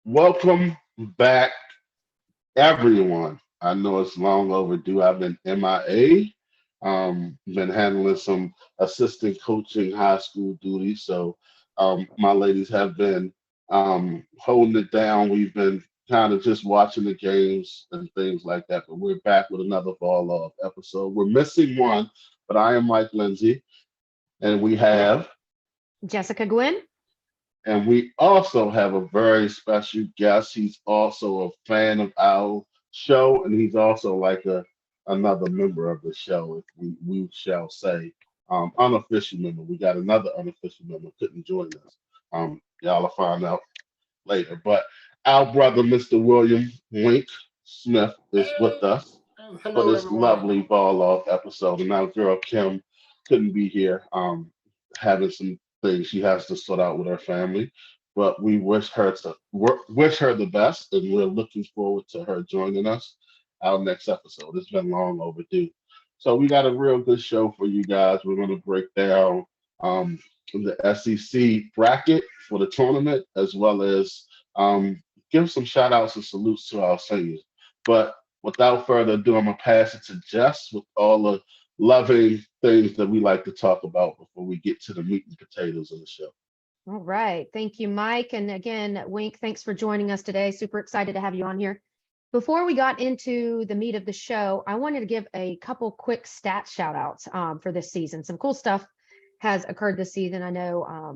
Welcome back, everyone. I know it's long overdue. I've been MIA, been handling some assistant coaching high school duties. So my ladies have been holding it down. We've been kind of just watching the games and things like that. But we're back with another Ball Off episode. We're missing one, but I am Mike Lindsay, and we And have Jessica Gwynn. And we also have a very special guest. He's also a fan of our show, and he's also like another member of the show, if we shall say. Unofficial member. We got another unofficial member couldn't join us. Y'all will find out later. But our brother, Mr. William Wink Smith, is with Hey, us for hello this everyone. lovely ball off episode. And our girl Kim couldn't be here, having some things she has to sort out with her family. But we wish her the best, and we're looking forward to her joining us our next episode. It's been long overdue. So we got a real good show for you guys. We're going to break down um, the SEC bracket for the tournament, as well as give some shout outs and salutes to our seniors. But without further ado, I'm gonna pass it to Jess with all the loving things that we like to talk about before we get to the meat and potatoes of the show. All right. Thank you, Mike. And again, Wink, thanks for joining us today. Super excited to have you on here. Before we got into the meat of the show, I wanted to give a couple quick stat shout outs for this season. Some cool stuff has occurred this season. I know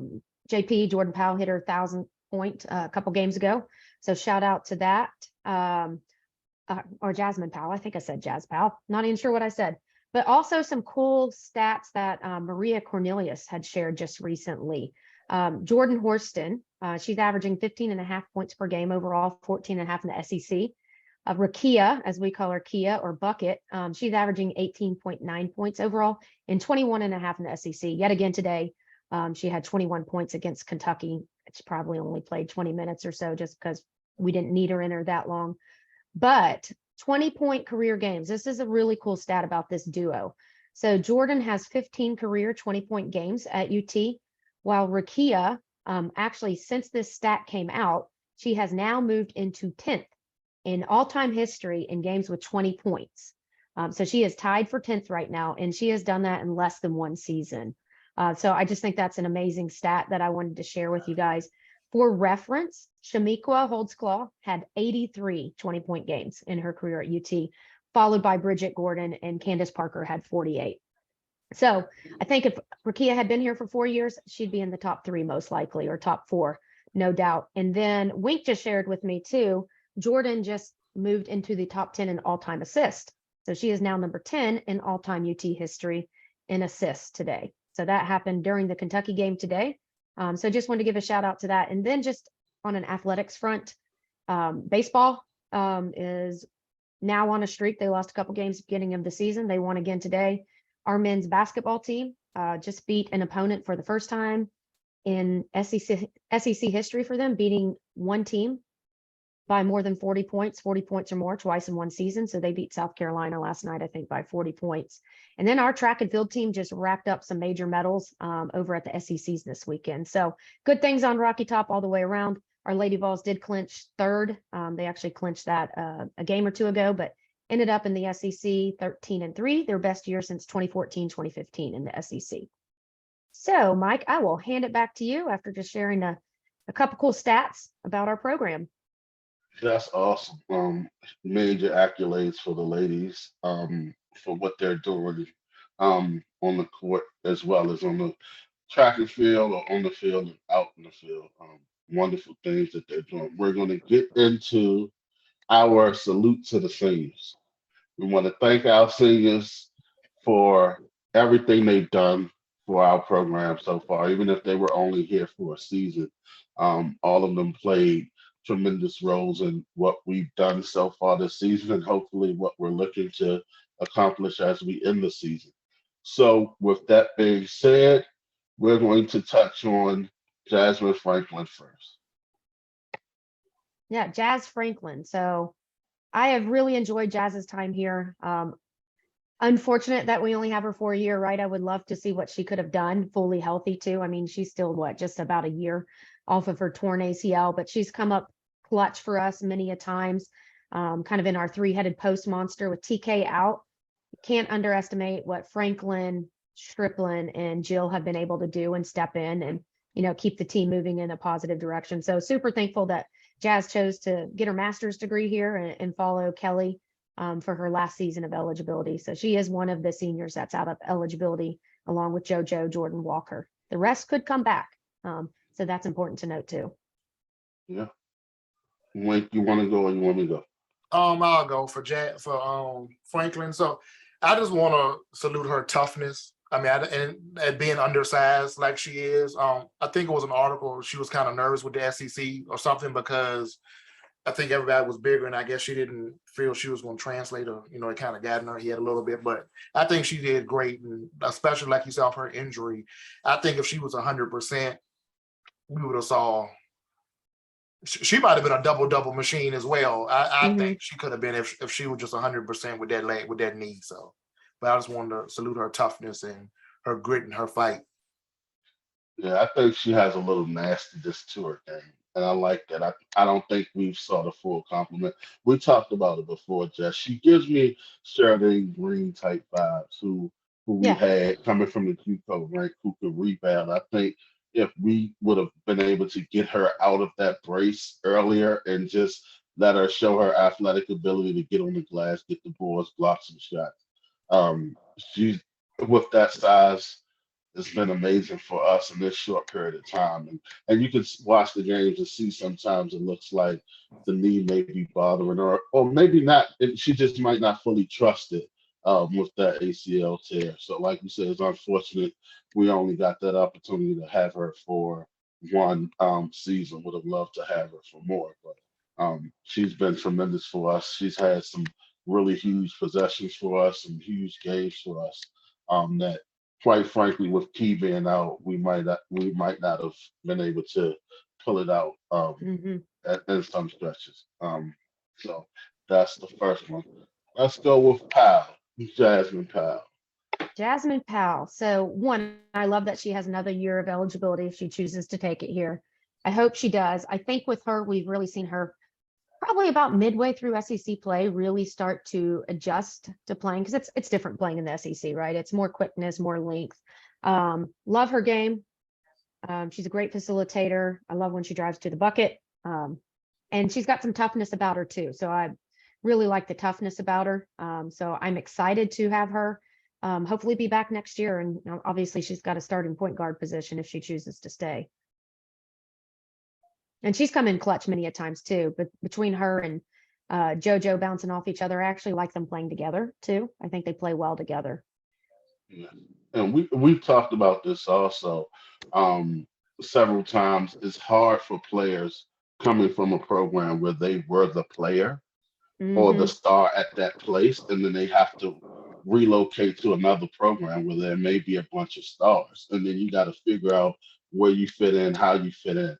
JP, Jordan Powell, hit her 1,000 point a couple games ago. So shout out to that. Or Jasmine Powell. I think I said Jazz Powell. Not even sure what I said. But also some cool stats that Maria Cornelius had shared just recently. Jordan Horston, she's averaging 15.5 points per game overall, 14.5 in the SEC. Rakia, as we call her Kia or Bucket, she's averaging 18.9 points overall and 21.5 in the SEC. Yet again today, she had 21 points against Kentucky. She probably only played 20 minutes or so just because we didn't need her in her that long. But 20-point career games. This is a really cool stat about this duo. So Jordan has 15 career 20-point games at UT, while Rakia, actually, since this stat came out, she has now moved into 10th in all-time history in games with 20 points. So she is tied for 10th right now, and she has done that in less than one season. So I just think that's an amazing stat that I wanted to share with you guys. For reference, Shamikwa Holdsclaw had 83 20-point games in her career at UT, followed by Bridget Gordon, and Candace Parker had 48. So I think if Rakia had been here for 4 years, she'd be in the top three most likely, or top four, no doubt. And then Wink just shared with me too, Jordan just moved into the top 10 in all-time assist. So she is now number 10 in all-time UT history in assists today. So that happened during the Kentucky game today. So just wanted to give a shout out to that. And then just on an athletics front, baseball is now on a streak. They lost a couple games at the beginning of the season. They won again today. Our men's basketball team just beat an opponent for the first time in SEC history for them, beating one team by more than 40 points or more twice in one season. So they beat South Carolina last night, I think, by 40 points. And then our track and field team just racked up some major medals over at the SECs this weekend. So good things on Rocky Top all the way around. Our Lady Vols did clinch third. They actually clinched that a game or two ago, but ended up in the SEC 13-3, their best year since 2014, 2015 in the SEC. So Mike, I will hand it back to you after just sharing a couple cool stats about our program. That's awesome. Major accolades for the ladies, for what they're doing on the court as well as on the track and field, or on the field and out in the field. Wonderful things that they're doing. We're going to get into our salute to the seniors. We want to thank our seniors for everything they've done for our program so far, even if they were only here for a season. All of them played tremendous roles in what we've done so far this season, and hopefully what we're looking to accomplish as we end the season. So, with that being said, we're going to touch on Jasmine Franklin first. Yeah, Jazz Franklin. So I have really enjoyed Jazz's time here. Unfortunate that we only have her for a year, right? I would love to see what she could have done fully healthy too. I mean, she's still just about a year off of her torn ACL, but she's come up clutch for us many a times, kind of in our three-headed post monster with TK out. Can't underestimate what Franklin, Strickland, and Jill have been able to do and step in and, keep the team moving in a positive direction. So super thankful that Jazz chose to get her master's degree here and follow Kelly for her last season of eligibility. So she is one of the seniors that's out of eligibility, along with JoJo, Jordan Walker. The rest could come back. So that's important to note too. Yeah. Wink, you want to go or you want me to go? I'll go for Franklin. So I just want to salute her toughness. I mean, and being undersized like she is. I think it was an article. She was kind of nervous with the SEC or something because I think everybody was bigger, and I guess she didn't feel she was going to translate, or it kind of got in her head a little bit. But I think she did great, and especially like you saw her injury. I think if she was 100%, we would have saw. She might have been a double machine as well. I think she could have been if she was just 100% with that leg, with that knee. So, but I just wanted to salute her toughness and her grit and her fight. Yeah, I think she has a little nastiness to her game, and I like that. I don't think we've saw the full complement. We talked about it before, Jess. She gives me Sheridan Green type vibes, who we had coming from the JUCO rank, who could rebound. I think if we would have been able to get her out of that brace earlier and just let her show her athletic ability to get on the glass, get the boards, block some shots. She's with that size. It's been amazing for us in this short period of time. And you can watch the games and see sometimes it looks like the knee may be bothering her, or maybe not. She just might not fully trust it with that ACL tear. So, like you said, it's unfortunate we only got that opportunity to have her for one season. Would have loved to have her for more, but she's been tremendous for us. She's had some really huge possessions for us and huge games for us that quite frankly, with Key being out, we might not have been able to pull it out in some stretches. So that's the first one. Let's go with Powell, Jasmine Powell. Jasmine Powell. So one, I love that she has another year of eligibility if she chooses to take it here. I hope she does. I think with her, we've really seen her probably about midway through SEC play really start to adjust to playing, because it's different playing in the SEC, right? It's more quickness, more length. Love her game. She's a great facilitator. I love when she drives to the bucket. And she's got some toughness about her too. So I really like the toughness about her. So I'm excited to have her hopefully be back next year. And obviously she's got a starting point guard position if she chooses to stay. And she's come in clutch many a times too, but between her and JoJo bouncing off each other, I actually like them playing together too. I think they play well together. Yeah. And we've talked about this also several times. It's hard for players coming from a program where they were the player or the star at that place, and then they have to relocate to another program where there may be a bunch of stars, and then you got to figure out where you fit in, how you fit in.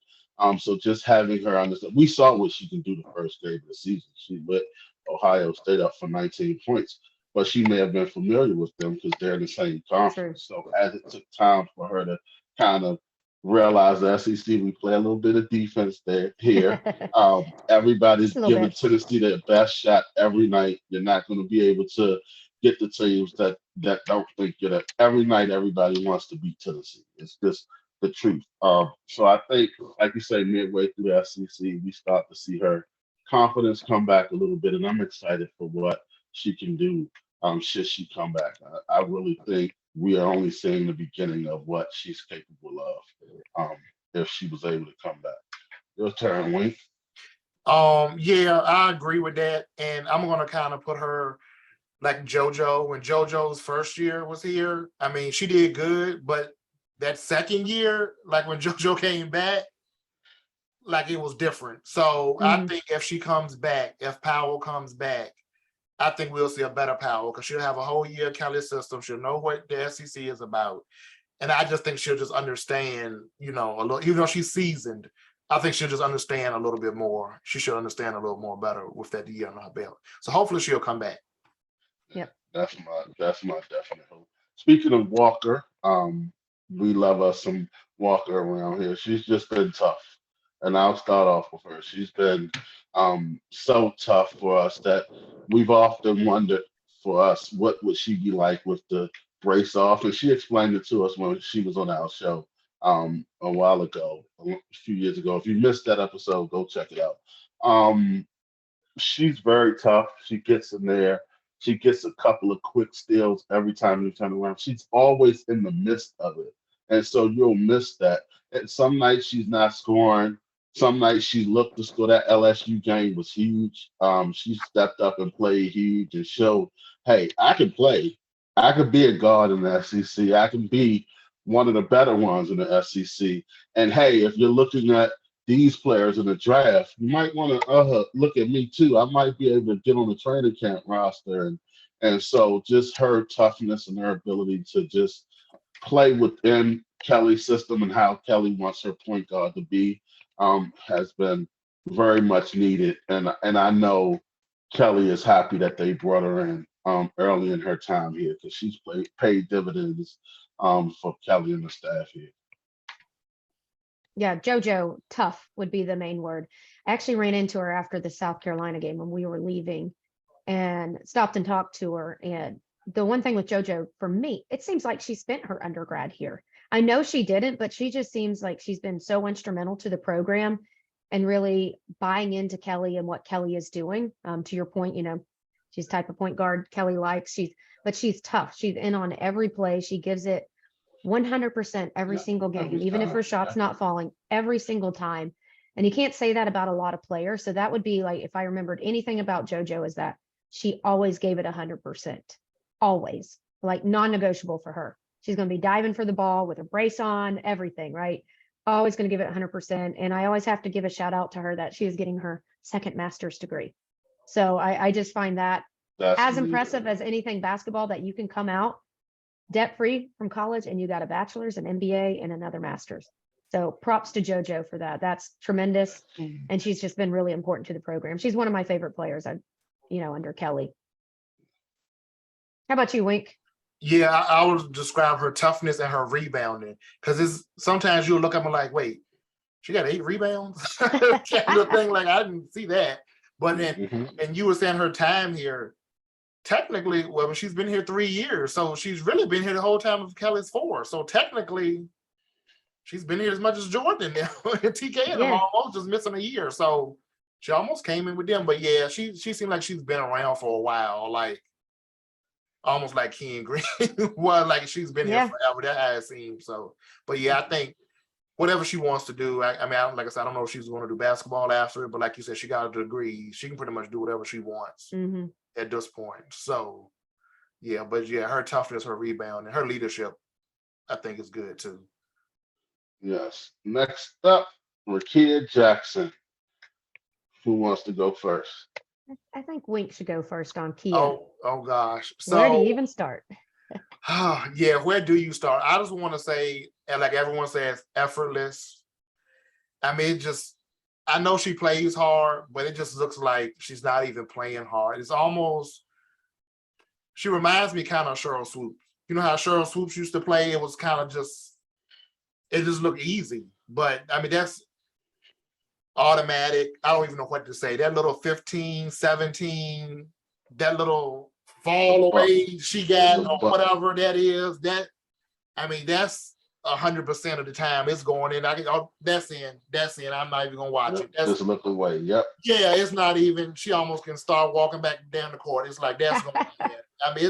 So just having her understand, we saw what she can do the first game of the season. She lit Ohio State up for 19 points, but she may have been familiar with them because they're in the same conference. So as it took time for her to kind of realize the SEC, we play a little bit of defense here. Everybody's giving Tennessee their best shot every night. You're not going to be able to get the teams that don't think you're that. Every night, everybody wants to beat Tennessee. It's just the truth. So I think, like you say, midway through the SEC, we start to see her confidence come back a little bit, and I'm excited for what she can do should she come back. I really think we are only seeing the beginning of what she's capable of if she was able to come back. Your turn, Wink. Yeah, I agree with that, and I'm gonna kind of put her like JoJo. When JoJo's first year was here, I mean, she did good, but that second year, like when JoJo came back, like it was different. So I think if she comes back, if Powell comes back, I think we'll see a better Powell because she'll have a whole year Kelly system. She'll know what the SEC is about. And I just think she'll just understand, a little, even though she's seasoned, I think she'll just understand a little bit more. She should understand a little more better with that year on her belt. So hopefully she'll come back. Yep. That's my definite hope. Speaking of Walker, we love us some Walker around here. She's just been tough. and I'll start off with her. She's been so tough for us that we've often wondered for us what would she be like with the brace off, and she explained it to us when she was on our show a while ago, a few years ago. If you missed that episode, go check it out. Um, she's very tough. She gets in there. She gets a couple of quick steals every time you turn around. She's always in the midst of it. And so you'll miss that. And some nights she's not scoring. Some nights she looked to score. That LSU game was huge. She stepped up and played huge and showed, hey, I can play. I could be a guard in the SEC. I can be one of the better ones in the SEC. And hey, if you're looking at these players in the draft, you might want to look at me too. I might be able to get on the training camp roster, and so just her toughness and her ability to just play within Kelly's system and how Kelly wants her point guard to be has been very much needed. And I know Kelly is happy that they brought her in early in her time here because she's paid dividends for Kelly and the staff here. Yeah, JoJo, tough would be the main word. I actually ran into her after the South Carolina game when we were leaving and stopped and talked to her. And the one thing with JoJo, for me, it seems like she spent her undergrad here. I know she didn't, but she just seems like she's been so instrumental to the program and really buying into Kelly and what Kelly is doing. To your point, she's the type of point guard Kelly likes. But she's tough. She's in on every play. She gives it 100% every single game, even if her shot's not falling, every single time. And you can't say that about a lot of players. So that would be like, if I remembered anything about JoJo, is that she always gave it 100%, always, like non-negotiable for her. She's going to be diving for the ball with a brace on, everything, right? Always going to give it 100%. And I always have to give a shout out to her that she is getting her second master's degree. So I just find that as impressive as anything basketball, that you can come out debt-free from college and you got a bachelor's, an MBA, and another master's. So props to JoJo for that. That's tremendous. And she's just been really important to the program. She's one of my favorite players, under Kelly. How about you, Wink? Yeah, I would describe her toughness and her rebounding, because sometimes you'll look up and like, wait, she got 8 rebounds? Kind of thing, like I didn't see that. But then, and you were saying her time here, technically, well, she's been here 3 years, so she's really been here the whole time of Kelly's 4. So technically, she's been here as much as Jordan now. TK and them almost just missing a year, so she almost came in with them. But yeah, she seemed like she's been around for a while, like almost like Ken Green was. Like she's been here forever. That's how it seems. So, but yeah, I think whatever she wants to do. I mean, like I said, I don't know if she's going to do basketball after it, but like you said, she got a degree. She can pretty much do whatever she wants at this point. So, yeah, but yeah, her toughness, her rebound, and her leadership, I think is good too. Yes. Next up, Rickea Jackson. Who wants to go first? I think Wink should go first on Kia. Oh gosh. So where do you even start? Yeah, where do you start? I just want to say, and like everyone says, effortless. I mean, I know she plays hard, but it just looks like she's not even playing hard. It's almost, she reminds me kind of Cheryl Swoops. You know how Cheryl Swoops used to play? It was kind of it just looked easy. But I mean, that's automatic. I don't even know what to say. That little 15, 17, that little fall away she got, or whatever that is, that's 100% of the time it's going in. That's in. I'm not even gonna watch it. That's just look away. Yep. Yeah, it's not even. She almost can start walking back down the court. It's like that's going in. I mean,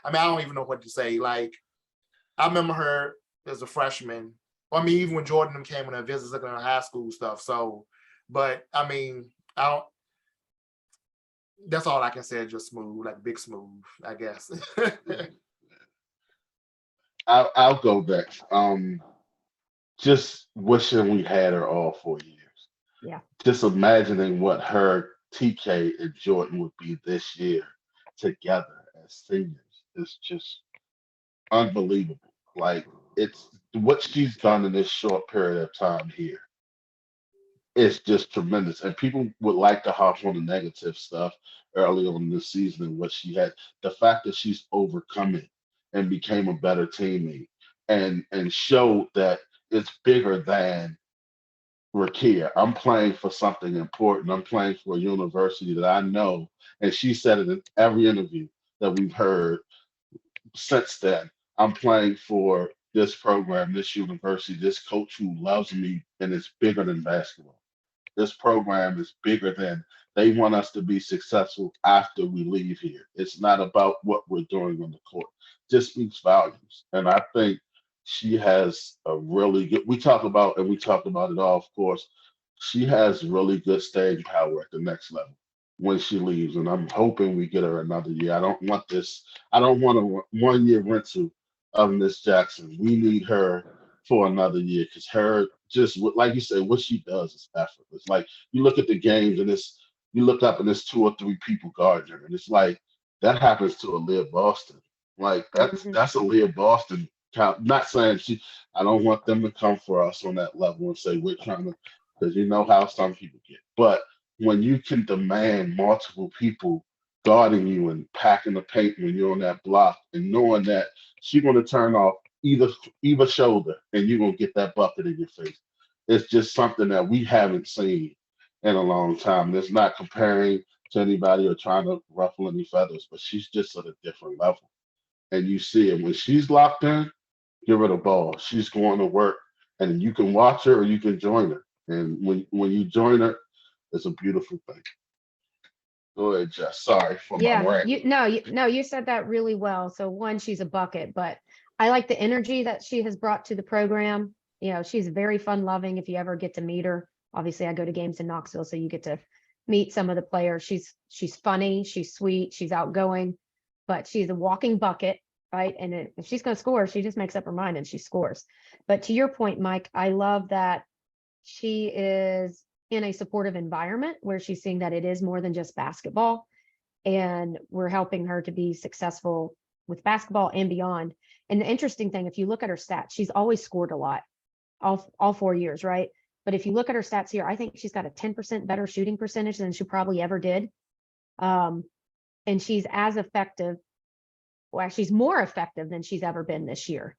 I don't even know what to say. Like, I remember her as a freshman. I mean, even when Jordan came in and visited, looking at high school stuff. So, but I mean, that's all I can say. Just smooth, like big smooth, I guess. I'll go next. Just wishing we had her all 4 years. Yeah. Just imagining what her TK and Jordan would be this year together as seniors is just unbelievable. Like, it's what she's done in this short period of time here. It's just tremendous. And people would like to hop on the negative stuff early on in the season and what she had. The fact that she's overcome it and became a better teammate and showed that it's bigger than Rakia, I'm playing for something important. I'm playing for a university that I know. And she said it in every interview that we've heard since then. I'm playing for this program, this university, this coach who loves me, and it's bigger than basketball. This program is bigger than they want us to be successful after we leave here. It's not about what we're doing on the court. Just speaks volumes. And I think she has a really good we talked about it all, of course. She has really good staying power at the next level when she leaves. And I'm hoping we get her another year. I don't want a 1 year rental of Miss Jackson. We need her for another year because her like you said, what she does is effortless. Like you look at the games and you look up and there's two or three people guarding her, and it's like that happens to Aaliyah Boston. Like Mhm. that's Aaliyah Boston. Not saying I don't want them to come for us on that level and say we're trying to, because you know how some people get. But when you can demand multiple people guarding you and packing the paint when you're on that block and knowing that she's going to turn off either shoulder and you're going to get that bucket in your face. It's just something that we haven't seen in a long time. And it's not comparing to anybody or trying to ruffle any feathers, but she's just at a different level. And you see it when she's locked in, give her the ball. She's going to work and you can watch her or you can join her. And when you join her, it's a beautiful thing. Go ahead, Jess. Sorry for my Yeah, rant. you said that really well. So one, she's a bucket, but I like the energy that she has brought to the program. You know, she's very fun loving if you ever get to meet her. Obviously, I go to games in Knoxville, so you get to meet some of the players. She's funny, she's sweet, she's outgoing, but she's a walking bucket, right? And if she's going to score, she just makes up her mind and she scores. But to your point, Mike, I love that she is in a supportive environment where she's seeing that it is more than just basketball, and we're helping her to be successful with basketball and beyond. And the interesting thing, if you look at her stats, she's always scored a lot, all 4 years, right? But if you look at her stats here, I think she's got a 10% better shooting percentage than she probably ever did. And she's as effective, well, she's more effective than she's ever been this year,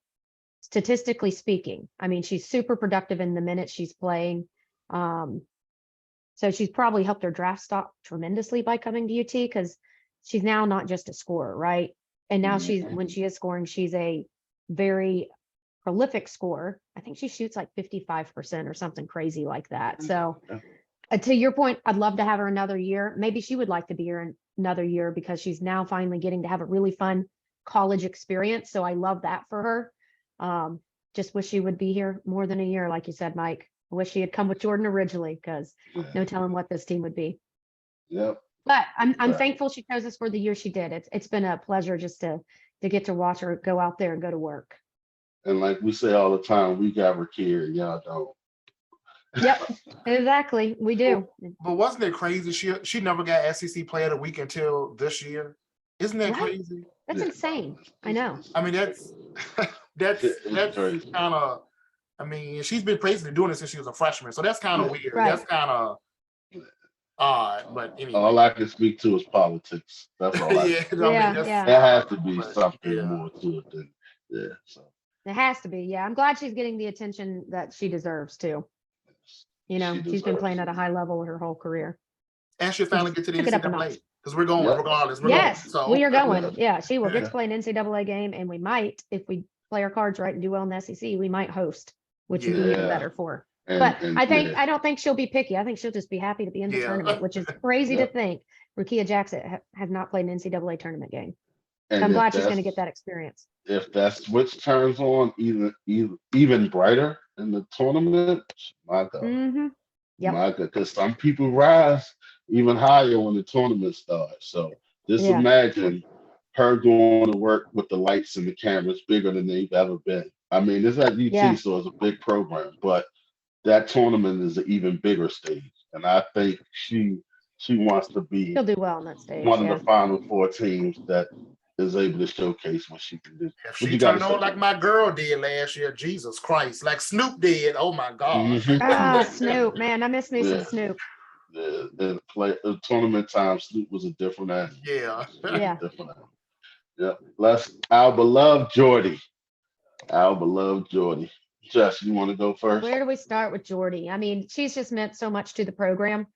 statistically speaking. I mean, she's super productive in the minutes she's playing. So she's probably helped her draft stock tremendously by coming to UT because she's now not just a scorer, right? And now when she is scoring, she's a very prolific scorer. I think she shoots like 55% or something crazy like that. So to your point, I'd love to have her another year. Maybe she would like to be here another year because she's now finally getting to have a really fun college experience. So I love that for her. Just wish she would be here more than a year, like you said, Mike. I wish she had come with Jordan originally because no telling what this team would be. Yep. But I'm thankful she chose us for the year she did. It's been a pleasure just to get to watch her go out there and go to work. And like we say all the time, we got Rakia and y'all don't. Yep, exactly. We do. But wasn't it crazy? She never got SEC Player of the Week until this year. Isn't that Right. crazy? That's insane. I know. I mean, that's crazy. kind of. I mean, she's been basically doing it since she was a freshman, so that's kind of weird. Right. That's kind of odd. But anyway, All I can speak to is politics. That's all. yeah, I mean, Yeah. There has to be but, something yeah. more to it than So It has to be. Yeah. I'm glad she's getting the attention that she deserves too. You know, she's been playing at a high level her whole career. And she'll finally get to the Took it up a NCAA notch. because we're going regardless. We're Yes, going, so. we are going. Yeah, she will get Yeah. to play an NCAA game, and we might, if we play our cards right and do well in the SEC, we might host, which would be even Yeah. better for her. and, But and, I don't think she'll be picky. I think she'll just be happy to be in the Yeah. tournament, which is crazy Yeah. to think. Rakia Jackson has not played an NCAA tournament game. and I'm if glad she's going to that's- get that experience. If that switch turns on even brighter in the tournament, my God. Mm-hmm. Yep. My God, because some people rise even higher when the tournament starts. So just Yeah. imagine her going to work with the lights and the cameras bigger than they've ever been. I mean, it's at UT, Yeah. so it's a big program, but that tournament is an even bigger stage. And I think she wants to be She'll do well on that stage. one Yeah. of the final four teams that is able to showcase what she can do. If What she you gotta turned on say? like my girl did last year, Jesus Christ, like Snoop did. Oh my God. Mhm. Ah, Snoop, man, I miss me some Yeah. Snoop. The tournament time, Snoop was a different animal. Yeah. Yeah. Different animal. Yeah. Our beloved Jordy. Our beloved Jordy. Jess, you want to go first? Where do we start with Jordy? I mean, she's just meant so much to the program.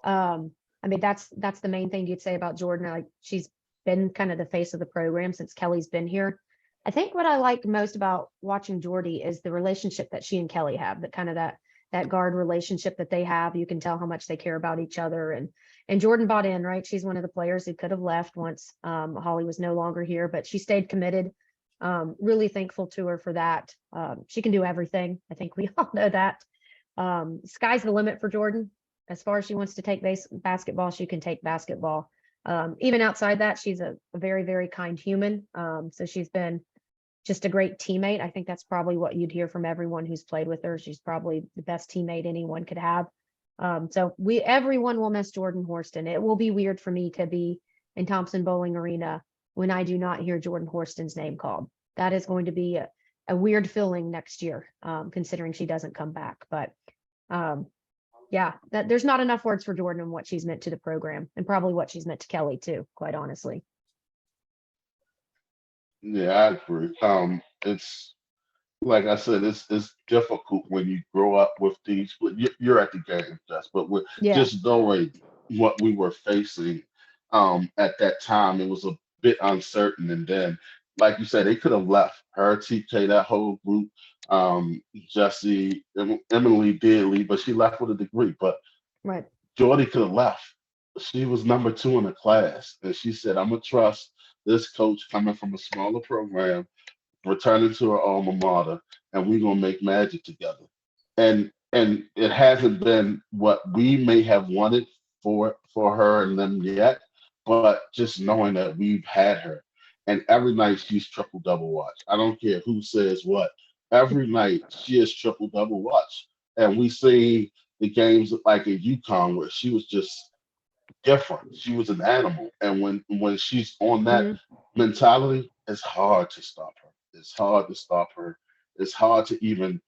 I mean, that's the main thing you'd say about Jordan. Like, she's been kind of the face of the program since Kelly's been here. I think what I like most about watching Jordy is the relationship that she and Kelly have, that kind of that guard relationship that they have. You can tell how much they care about each other. And Jordan bought in, right? She's one of the players who could have left once Holly was no longer here, but she stayed committed. Really thankful to her for that. She can do everything. I think we all know that. Sky's the limit for Jordan. As far as she wants to take basketball, she can take basketball. Even outside that, she's a very, very kind human. So she's been just a great teammate. I think that's probably what you'd hear from everyone who's played with her. She's probably the best teammate anyone could have. So everyone will miss Jordan Horston. It will be weird for me to be in Thompson Bowling Arena when I do not hear Jordan Horston's name called. That is going to be a weird feeling next year, considering she doesn't come back. But yeah, there's not enough words for Jordan and what she's meant to the program, and probably what she's meant to Kelly too, quite honestly. Yeah, I agree. It's like I said, it's difficult when you grow up with these. But you're at the game, Jess, but we're Yeah, just knowing what we were facing at that time. It was a bit uncertain, and then, like you said, they could have left her, TK, that whole group. Jesse, Emily did leave, but she left with a degree. But right. Jordy could have left. She was number 2 in the class, and she said, "I'm gonna trust this coach coming from a smaller program, returning to her alma mater, and we're gonna make magic together." And it hasn't been what we may have wanted for her and them yet, but just knowing that we've had her, and every night she's triple double watch. I don't care who says what. Every night she is triple double watch, and we see the games like in UConn where she was just different. She was an animal, and when she's on that Mhm. mentality, it's hard to stop her. It's hard to stop her. It's hard to even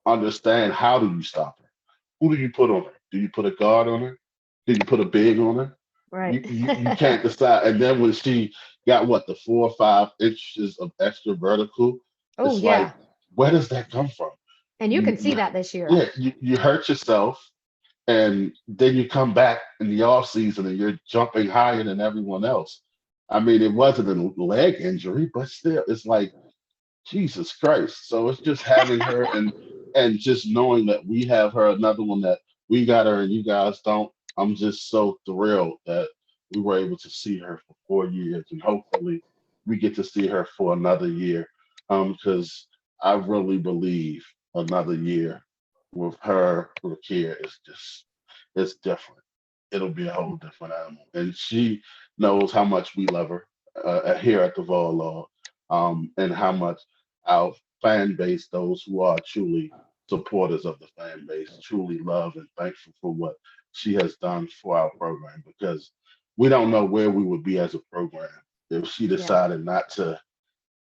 understand how do you stop her. Who do you put on her? Do you put a guard on her? Do you put a big on her? Right. You can't decide. And then when she got what, the 4 or 5 inches of extra vertical, Oh it's like, yeah. where does that come from? And you You can see you that this year. yeah, you hurt yourself, and then you come back in the off season and you're jumping higher than everyone else. I mean, it wasn't a leg injury, but still, it's like Jesus Christ. So it's just having her and just knowing that we have her, another one that we got her and you guys don't. I'm just so thrilled that we were able to see her for 4 years, and hopefully we get to see her for another year. Because I really believe another year with her with here is just it's different. It'll be a whole different animal, and she knows how much we love her here at the Vol Law, and how much our fan base, those who are truly supporters of the fan base, truly love and thankful for what she has done for our program. Because we don't know where we would be as a program if she Yeah. decided not to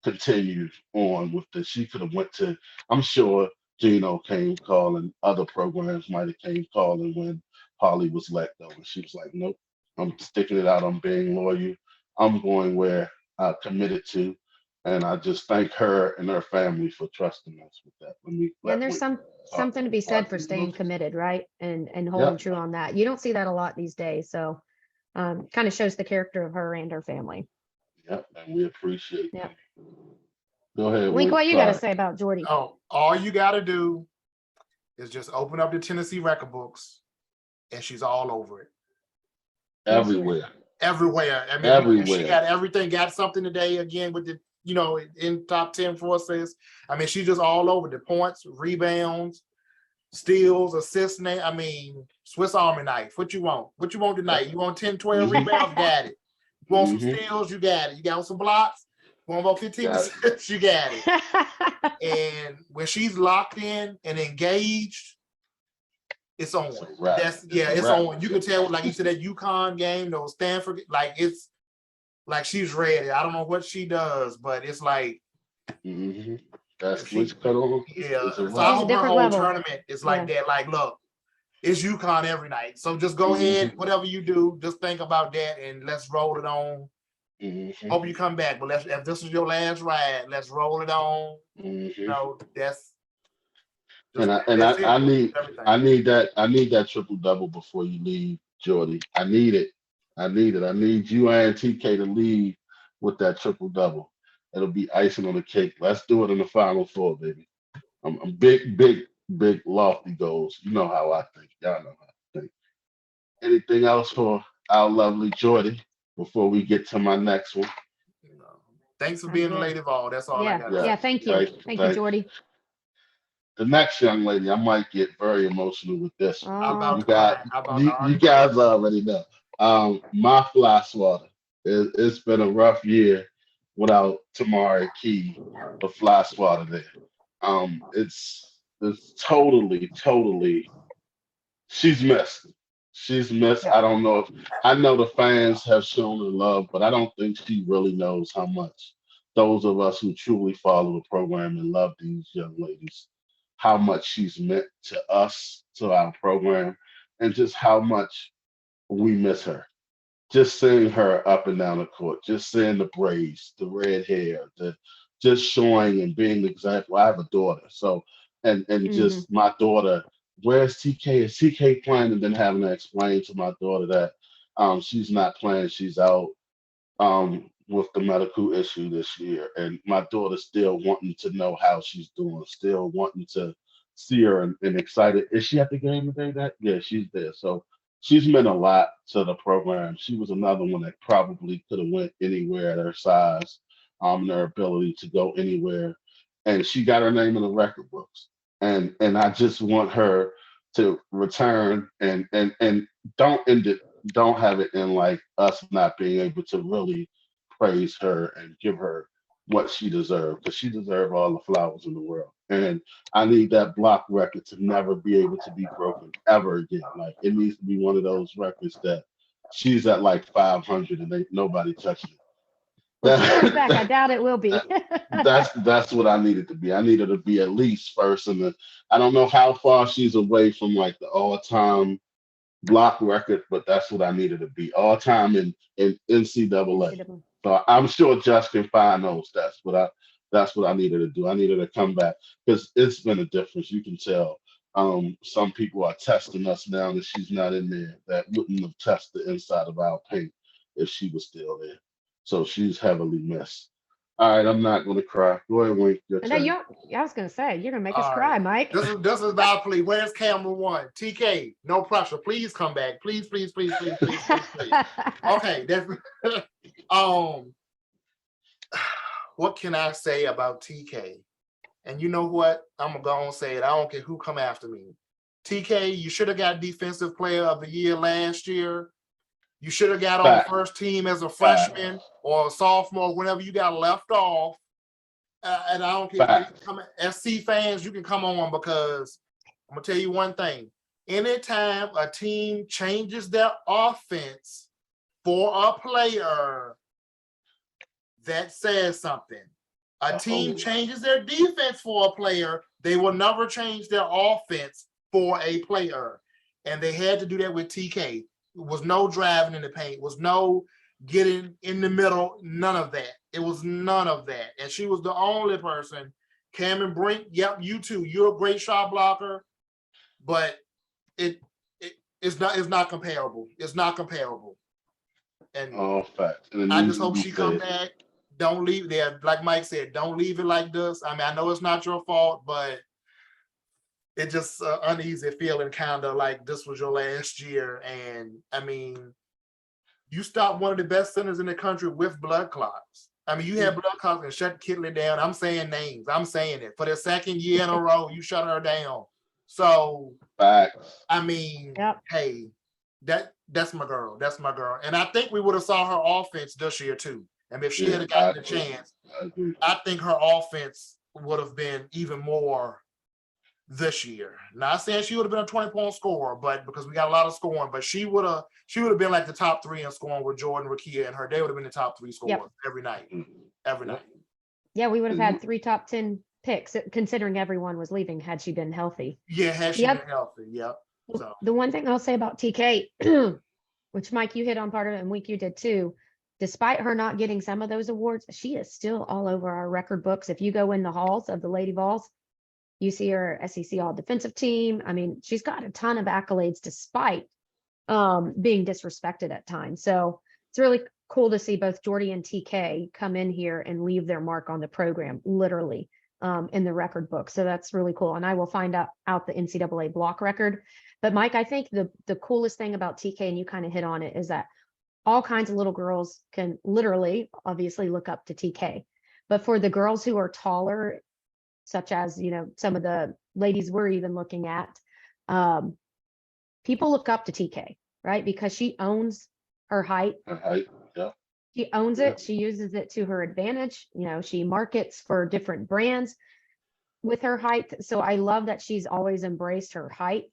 continue on with this. She could have went to, I'm sure Gino came calling, other programs might have came calling when Holly was let go. And she was like, nope, I'm sticking it out. I'm being loyal. I'm going where I committed to. And I just thank her and her family for trusting us with that. Let me And let there's Whitney talk something to be before I said for do staying lose. committed, right? And holding Yep, true on that. You don't see that a lot these days. So kind of shows the character of her and her family. yep, and we appreciate Yeah. that. Go ahead, Link, Whit. what you got to Sorry. say about Jordy? Oh, all you got to do is just open up the Tennessee record books, and she's all over it Yes, she is. Everywhere. everywhere. I mean, she Everywhere. got everything. Got something today again with the in top 10 for assists. I mean, she's just all over the points, rebounds, steals, assists. I mean, Swiss Army knife. What you want? What you want tonight? You want 10, 12 Mm-hmm. rebounds? Got it. You want some Mm-hmm. steals? You got it. You got some blocks? You want about 15 Got it. assists? You got it. And when she's locked in and engaged, it's on. It's a wrap. It's on. You can tell, like you said, that UConn game, those Stanford, like it's like she's ready. I don't know what she does, but it's like Mm-hmm. That if she, switch cut on. yeah. It's a So I wrap. hope her different whole level. tournament is like Yeah. that. Like, look, it's UConn every night. So just go ahead, whatever you do, just think about that and let's roll it on. Mm-hmm. Hope you come back, but if this is your last ride, let's roll it on. Mm-hmm. You know, that's Just And that's it. I need Everything. I need that triple double before you leave, Jordy. I need it. I need it. I need you and TK to leave with that triple double. It'll be icing on the cake. Let's do it in the final four, baby. I'm big lofty goals. You know how I think. Y'all know how I think. Anything else for our lovely Jordy before we get to my next one? You know. Thanks for I'm being a good. lady of all. That's all I Yeah, got to Yeah. yeah, say. thank you. Thank Thank you, thank Jordy. the next young lady, I might get very emotional with this one. I'm about Oh, to cry. I'm about to You already know. guys already know. My fly swatter. It's been a rough year without Tamara Key, the fly swatter there. It's totally. She's missed. She's missed. yeah. I don't know if I know the fans have shown her love, but I don't think she really knows how much those of us who truly follow the program and love these young ladies, how much she's meant to us, to our program, and just how much we miss her. Just seeing her up and down the court, just seeing the braids, the red hair, the just showing and being the example. I have a daughter, so and Hmm. just my daughter, where's TK? Is TK playing? And then having to explain to my daughter that she's not playing, she's out with the medical issue this year, and my daughter's still wanting to know how she's doing, still wanting to see her and excited. Is she at the game today? That yeah, she's there. So she's meant a lot to the program. She was another one that probably could have went anywhere at her size, and her ability to go anywhere, and she got her name in the record books. And I just want her to return and don't end it, don't have it in like us not being able to really praise her and give her what she deserved, because she deserved all the flowers in the world. And I need that block record to never be able to be broken ever again. Like it needs to be one of those records that she's at like 500 and ain't nobody touching it. When she comes back, I That, doubt it will be. that's what I needed to be. I needed to be at least first in the. I don't know how far she's away from like the all-time block record, but that's what I needed to be all time in NCAA. NCAA. So I'm sure Josh can find those stats, but that's what I needed to do. I needed to come back because it's been a difference. You can tell. Some people are testing us now that she's not in there that wouldn't have tested the inside of our paint if she was still there. So she's heavily missed. All right, I'm not going to cry. Go ahead, Wink. Your And then turn. I was gonna say, you're gonna make us All cry, right. Mike. This is our plea. Where's camera one? TK, no pressure. Please come back. Please. Okay, that's um what can I say about TK? And you know what? I'm gonna go and say it. I don't care who come after me. TK, you should have got defensive player of the year last year. You should have got on Fact. first team as a Fact. freshman or a sophomore, whenever you got left off. And I don't care. Fact. SC fans, you can come on, because I'm gonna tell you one thing. Anytime a team changes their offense for a player, that says something. A team changes their defense for a player, they will never change their offense for a player. And they had to do that with TK. It was no driving in the paint, was no getting in the middle, none of that. It was none of that. And she was the only person. Cameron Brink, yep, you too. You're a great shot blocker, but it's not comparable. It's not comparable. And All facts. And it I needs just to hope be she come said. back. Don't leave there. Like Mike said, don't leave it like this. I mean, I know it's not your fault, but it just uneasy feeling, kind of like this was your last year. And I mean, you stopped one of the best centers in the country with blood clots. I mean, you had blood clots and shut Kitley down. I'm saying names. I'm saying it. For the second year in a row, you shut her down. So, Facts. I mean, Yep. hey, that's my girl. That's my girl. And I think we would have saw her offense this year too. And if she Yeah, had gotten I the agree. chance, I agree. I think her offense would have been even more this year. Not saying she would have been a 20-point scorer, but because we got a lot of scoring, but she would have been like the top three in scoring with Jordan, Rakia, and her. They would have been the top three scorers every night. Every night. Yeah, we would have had 3 top 10 picks, considering everyone was leaving had she been healthy. Yeah, had she Yep. been healthy. Yep. So The one thing I'll say about TK, which Mike, you hit on part of it, and Week, you did too. Despite her not getting some of those awards, she is still all over our record books. If you go in the halls of the Lady Vols, You see her SEC All Defensive Team. I mean, she's got a ton of accolades despite being disrespected at times. So it's really cool to see both Jordy and TK come in here and leave their mark on the program, literally, in the record book. So that's really cool. And I will find out the NCAA block record. But Mike, I think the coolest thing about TK, and you kind of hit on it, is that all kinds of little girls can literally, obviously, look up to TK. But for the girls who are taller, such as, you know, some of the ladies we're even looking at, people look up to TK, right? Because she owns her height. Yeah. She owns Yeah. it. She uses it to her advantage. You know, she markets for different brands with her height. So I love that she's always embraced her height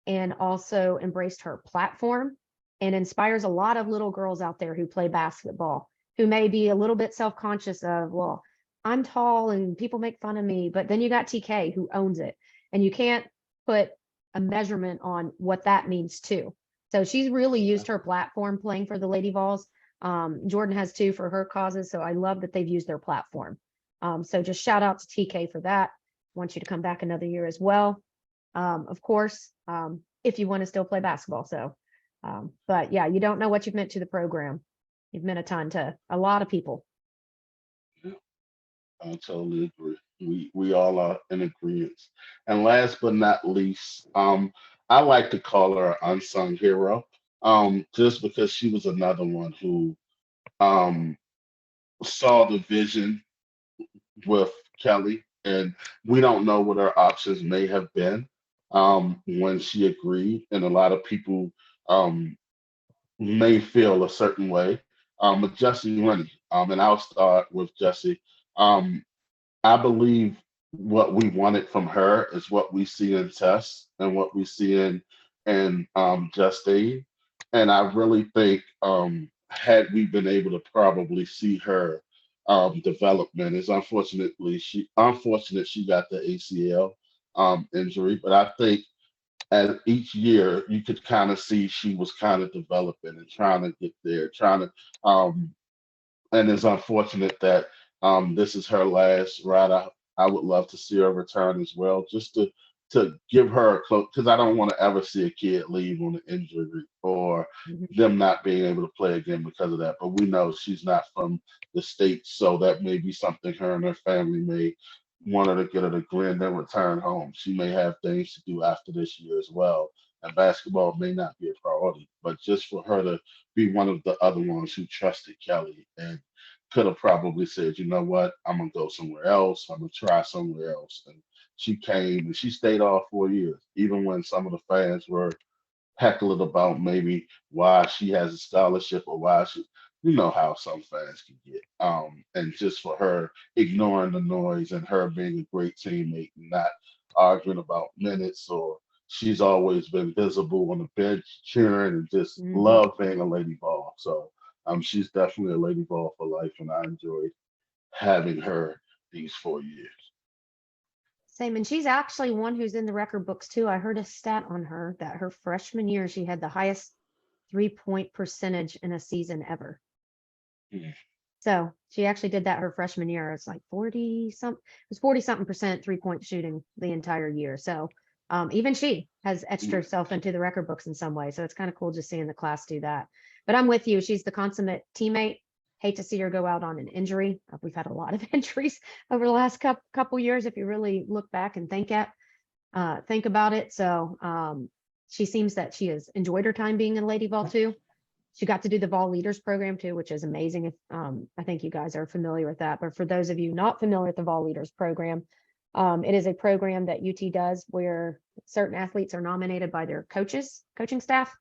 and also embraced her platform, and inspires a lot of little girls out there who play basketball, who may be a little bit self-conscious of, well, I'm tall and people make fun of me, but then you got TK who owns it, and you can't put a measurement on what that means too. So she's really used her platform playing for the Lady Vols. Jordan has too for her causes. So I love that they've used their platform. So just shout out to TK for that. Want you to come back another year as well. Of course, if you want to still play basketball. So, but yeah, you don't know what you've meant to the program. You've meant a ton to a lot of people. I totally agree. We all are in agreement. And last but not least, I like to call her an unsung hero, just because she was another one who um, saw the vision with Kelly, and we don't know what her options may have been when she agreed, and a lot of people um, may feel a certain way. But Jesse Rennie, and I'll start with Jesse. Um, I believe what we wanted from her is what we see in Tess and what we see in Justine. And I really think had we been able to probably see her development, is unfortunate she got the ACL injury, but I think as each year you could kind of see she was kind of developing and trying to get there, trying to and it's unfortunate that this is her last ride. I would love to see her return as well, just to give her a close, because I don't want to ever see a kid leave on an injury or them not being able to play again because of that. But we know she's not from the States, so that may be something her and her family may want her to get her to Glen and return home. She may have things to do after this year as well. And basketball may not be a priority, but just for her to be one of the other ones who trusted Kelly and could have probably said, you know what, I'm gonna go somewhere else. I'm gonna try somewhere else. And she came and she stayed all 4 years, even when some of the fans were heckling about maybe why she has a scholarship or why she, you know how some fans can get. And just for her ignoring the noise and her being a great teammate and not arguing about minutes, or she's always been visible on the bench cheering and just love being a Lady Ball. So she's definitely a Lady Ball for life, and I enjoyed having her these 4 years. Same, and she's actually one who's in the record books too. I heard a stat on her that her freshman year, she had the highest 3-point percentage in a season ever. So she actually did that her freshman year. It's like 40-something% 3-point shooting the entire year. So even she has etched herself into the record books in some way. So it's kind of cool just seeing the class do that. But I'm with you. She's the consummate teammate. Hate to see her go out on an injury. We've had a lot of injuries over the last couple years, if you really look back and think about it. So she seems that she has enjoyed her time being in Lady Vol too. She got to do the Vol Leaders program too, which is amazing. If I think you guys are familiar with that, but for those of you not familiar with the Vol Leaders program, it is a program that UT does where certain athletes are nominated by their coaching staff,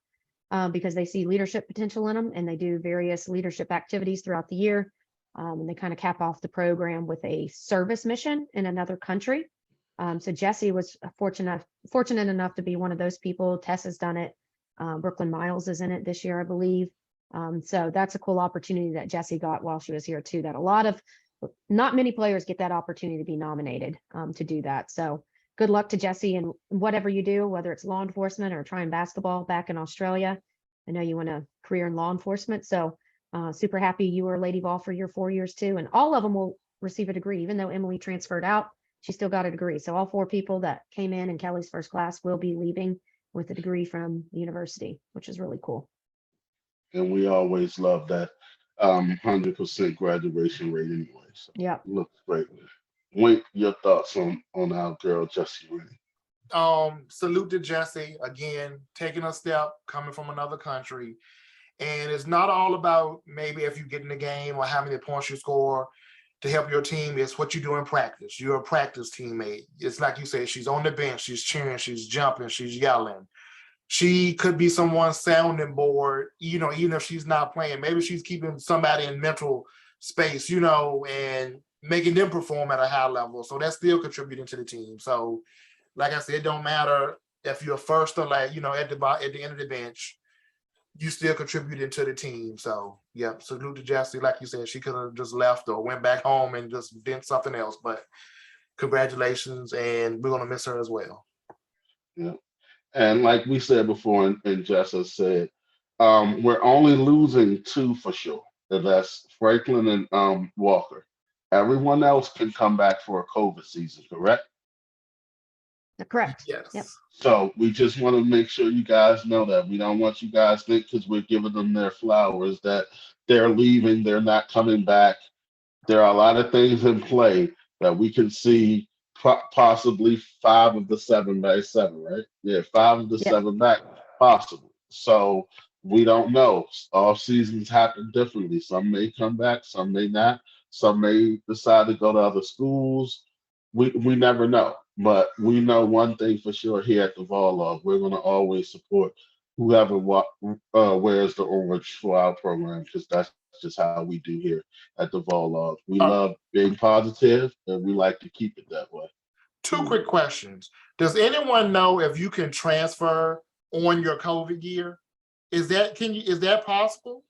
because they see leadership potential in them, and they do various leadership activities throughout the year. And they kind of cap off the program with a service mission in another country. So Jessie was fortunate enough to be one of those people. Tess has done it. Brooklyn Miles is in it this year, I believe. So that's a cool opportunity that Jessie got while she was here too, that not many players get that opportunity to be nominated to do that. So good luck to Jessie and whatever you do, whether it's law enforcement or trying basketball back in Australia. I know you want a career in law enforcement. So super happy you were Lady Vol for your 4 years too. And all of them will receive a degree, even though Emily transferred out. she still got a degree. So all 4 people that came in Kelly's first class will be leaving with a degree from the university, which is really cool. And we always love that 100% graduation rate anyway. So Yep. looks great. Wink, your thoughts on our girl Jessie Rennie. Salute to Jessie again, taking a step, coming from another country. And it's not all about maybe if you get in the game or how many points you score to help your team. It's what you do in practice. You're a practice teammate. It's like you said, she's on the bench, she's cheering, she's jumping, she's yelling. She could be someone's sounding board, even if she's not playing. Maybe she's keeping somebody in mental space, and making them perform at a high level. So that's still contributing to the team. So like I said, it don't matter if you're first or at the end of the bench, you still contributing to the team. So yeah, salute to Jessie. Like you said, she could have just left or went back home and just did something else. But congratulations, and we're gonna miss her as well. Yeah. And like we said before, and Jessa said, we're only losing 2 for sure. And that's Franklin and Walker. Everyone else can come back for a COVID season, correct? Correct. Yes. Yep. So we just want to make sure you guys know that. We don't want you guys to think because we're giving them their flowers that they're leaving, they're not coming back. There are a lot of things in play that we can see possibly 5 of the 7 by 7, right? Yeah, 5 of the Yep. 7 back, possibly. So we don't know. All seasons happen differently. Some may come back, some may not. Some may decide to go to other schools. We never know. But we know one thing for sure here at the Vol, we're going to always support whoever wears the orange for our program, because that's just how we do here at the Vol. We love being positive, and we like to keep it that way. 2 quick questions. Does anyone know if you can transfer on your COVID year? Is that possible?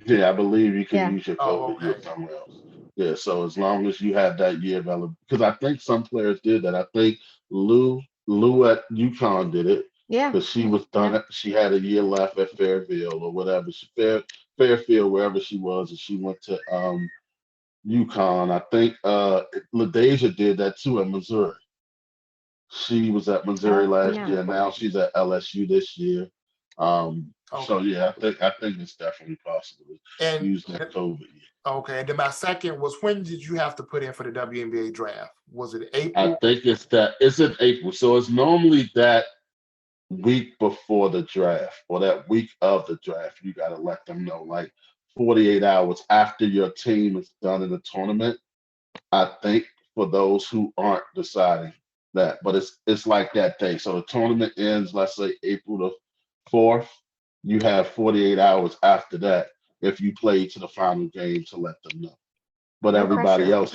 Yeah, I believe you can Yeah. use your Oh, COVID year okay. somewhere else. Yeah, so as long as you have that year available, because I think some players did that. I think Lou at UConn did it Yeah. because she was done. She had a year left at Fairfield or whatever. Fairfield, wherever she was, and she went to UConn. I think LaDeja did that too at Missouri. She was at Missouri last yeah. year. Now she's at LSU this year. So Okay. yeah, I think it's definitely possible to And use that COVID year. okay, and then my second was, when did you have to put in for the WNBA draft? Was it I April? think it's in April. So it's normally that week before the draft or that week of the draft. You got to let them know, like 48 hours after your team is done in the tournament. I think for those who aren't deciding that, but it's like that day. So the tournament ends, let's say April the 4th. You have 48 hours after that if you play to the final game to let them know. But No everybody pressure, else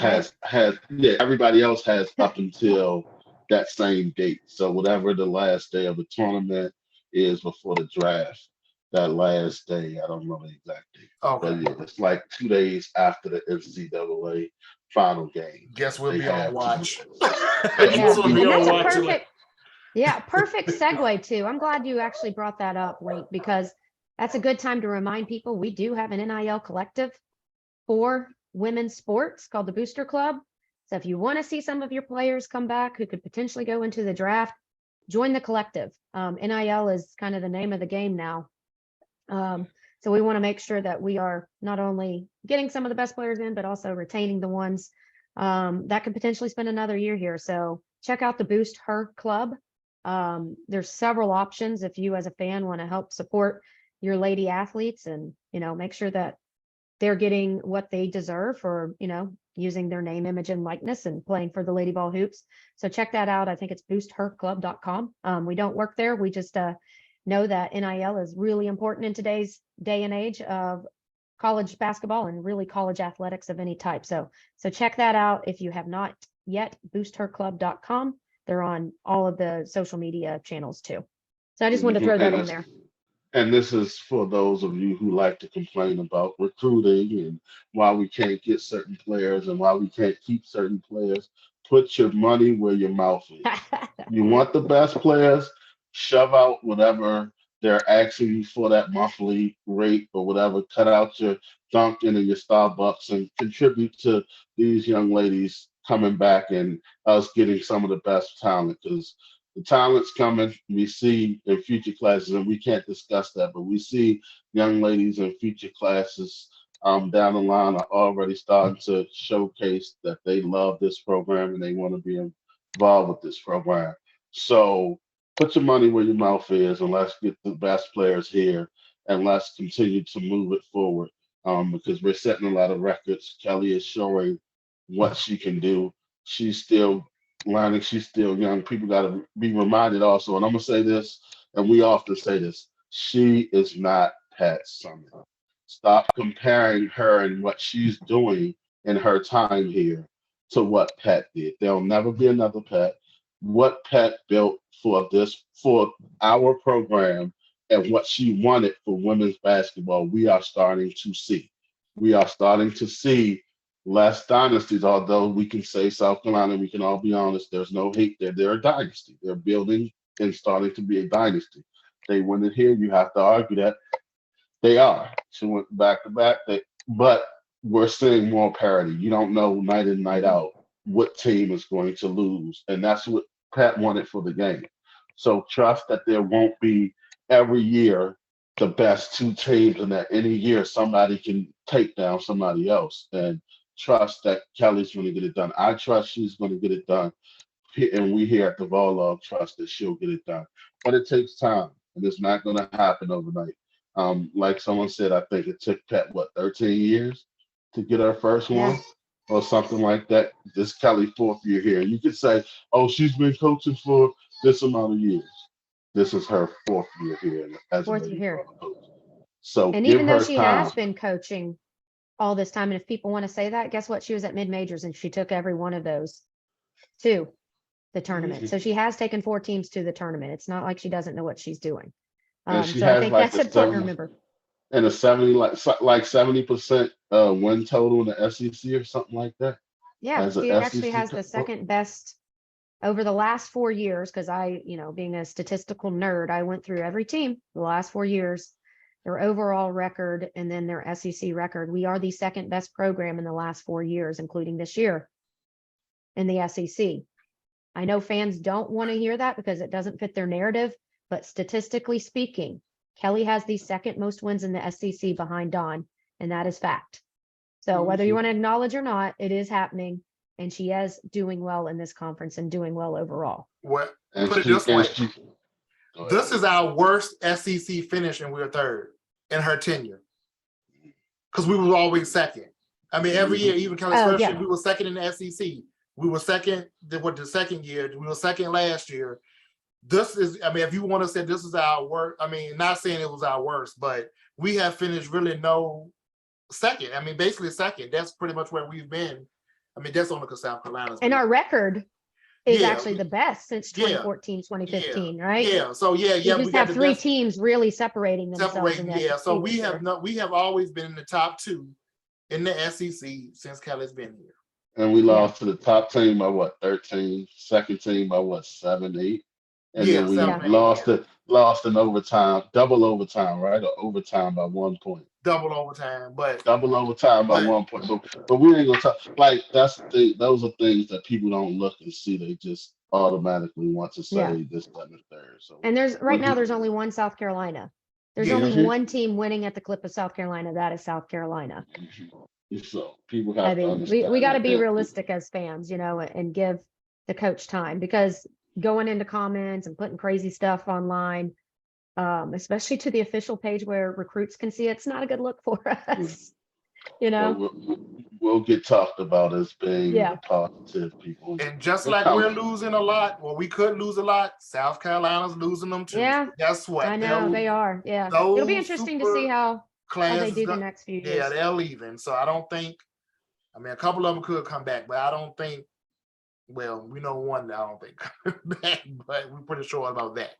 right? everybody else has up until that same date. So whatever the last day of the tournament is before the draft, that last day, I don't know the exact date. But Okay. yeah, it's like 2 days after the NCAA final game. Guess we'll They be on have to watch. do Guess Yeah. we'll be And on that's a watch. perfect segue too. I'm glad you actually brought that up, Wink, because that's a good time to remind people we do have an NIL collective for women's sports called the Booster Club. So if you want to see some of your players come back who could potentially go into the draft, join the collective. NIL is kind of the name of the game now. So we want to make sure that we are not only getting some of the best players in, but also retaining the ones that could potentially spend another year here. So check out the Boost Her Club. There's several options if you as a fan want to help support your lady athletes and, make sure that they're getting what they deserve for, using their name, image, and likeness and playing for the Lady Ball Hoops. So check that out. I think it's boostherclub.com. We don't work there. We just know that NIL is really important in today's day and age of college basketball and really college athletics of any type. So check that out if you have not yet, boostherclub.com. They're on all of the social media channels too. So I just wanted to throw that in there. And this is for those of you who like to complain about recruiting and why we can't get certain players and why we can't keep certain players. Put your money where your mouth is. You want the best players, shove out whatever they're asking you for that monthly rate or whatever. Cut out your Dunkin' and your Starbucks and contribute to these young ladies' coming back and us getting some of the best talent because the talent's coming. We see in future classes, and we can't discuss that, but we see young ladies in future classes down the line are already starting to showcase that they love this program and they want to be involved with this program. So put your money where your mouth is, and let's get the best players here, and let's continue to move it forward. Because we're setting a lot of records. Kelly is showing what she can do. She's still learning. She's still young. People got to be reminded also, and I'm gonna say this, and we often say this: she is not Pat Summitt. Stop comparing her and what she's doing in her time here to what Pat did. There'll never be another Pat. What Pat built for our program and what she wanted for women's basketball, we are starting to see. We are starting to see less dynasties, although we can say South Carolina, we can all be honest, there's no hate there. They're a dynasty. They're building and starting to be a dynasty. They win it here. You have to argue that they are. She went back to back. But we're seeing more parity. You don't know night in, night out what team is going to lose. And that's what Pat wanted for the game. So trust that there won't be every year the best two teams and that any year somebody can take down somebody else. And trust that Kelly's going to get it done. I trust she's going to get it done. And we here at the Volog trust that she'll get it done. But it takes time, and it's not going to happen overnight. Like someone said, I think it took Pat, 13 years to get her first Yeah. one or something like that. This Kelly fourth year here. You could say, oh, she's been coaching for this amount of years. This is her fourth year here as Fourth a year here. coach. So And give even though her she time. has been coaching all this time, and if people want to say that, guess what? She was at mid-majors and she took every one of those to the tournament. Mhm. So she has taken 4 teams to the tournament. It's not like she doesn't know what she's doing. And she So I has think like that's a important to 70 remember. and a 70 like 70% win total in the SEC or something like that. Yeah, As a she actually SEC has the second best over the last 4 years, because I, being a statistical nerd, I went through every team the last 4 years, their overall record, and then their SEC record. We are the second best program in the last 4 years, including this year in the SEC. I know fans don't want to hear that because it doesn't fit their narrative, but statistically speaking, Kelly has the second most wins in the SEC behind Dawn, and that is fact. So whether you Mhm. want to acknowledge or not, it is happening, and she is doing well in this conference and doing well overall. What? And Put it she this and way: she go ahead. this is our worst SEC finish, and we're third in her tenure because we were always second. I mean, every year, even Kelly's Oh, first yeah. year, we were second in the SEC. We were second. The second year, we were second last year. This is, I mean, if you want to say this is our worst, I mean, not saying it was our worst, but we have finished really no second. I mean, basically second. That's pretty much where we've been. I mean, that's only because South Carolina's And been- our record is Yeah. actually the best since Yeah. 2014, 2015, right? Yeah. So We we just got have the 3 best teams really separating themselves in separating. the Yeah. So SEC we this have year. we have always been in the top 2 in the SEC since Kelly's been here. And we lost to the top team by 13, second team by 7, 8. And Yeah, then we 7, 8, lost in overtime, double overtime, right? Or overtime by 1 point. double overtime, but Double overtime by But- 1 point. But we ain't gonna talk like that's the thing. Those are things that people don't look and see. They just automatically want to say Yeah. this, that, and the third. So And right now, do- there's only one South Carolina. There's Yeah. only Mhm. one team winning at the clip of South Carolina. That is South Carolina. So people have I to mean, understand. we got to that. be And- realistic as fans, and give the coach time, because going into comments and putting crazy stuff online, especially to the official page where recruits can see, it's not a good look for us. We'll get talked about as being Yeah. the positive people. and just It like comes. we're losing a lot, well, we could lose a lot. South Carolina's losing them too. Yeah. Guess what? I know they are. Yeah. It'll be those interesting to super see how they Classes do the got- next few Yeah, years. they're leaving. So I don't think. I mean, a couple of them could come back, but I don't think. Well, we know one that I don't think coming back, but we're pretty sure about that.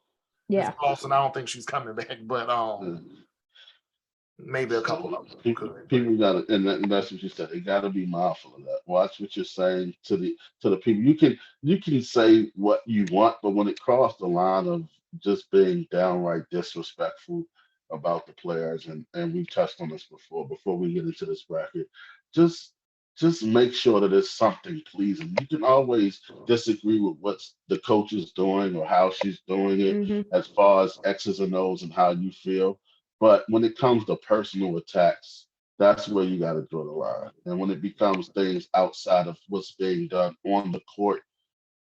Yeah. Miss Paulson, I don't think she's coming back, but maybe a couple of them could. People got to, and that's what you said. They got to be mindful of that. Watch what you're saying to the people. You can say what you want, but when it crosses the line of just being downright disrespectful about the players, and we touched on this before we get into this bracket, just just make sure that it's something pleasing. You can always disagree with what the coach is doing or how she's doing it Hmm. as far as X's and O's and how you feel. But when it comes to personal attacks, that's where you got to draw the line. And when it becomes things outside of what's being done on the court,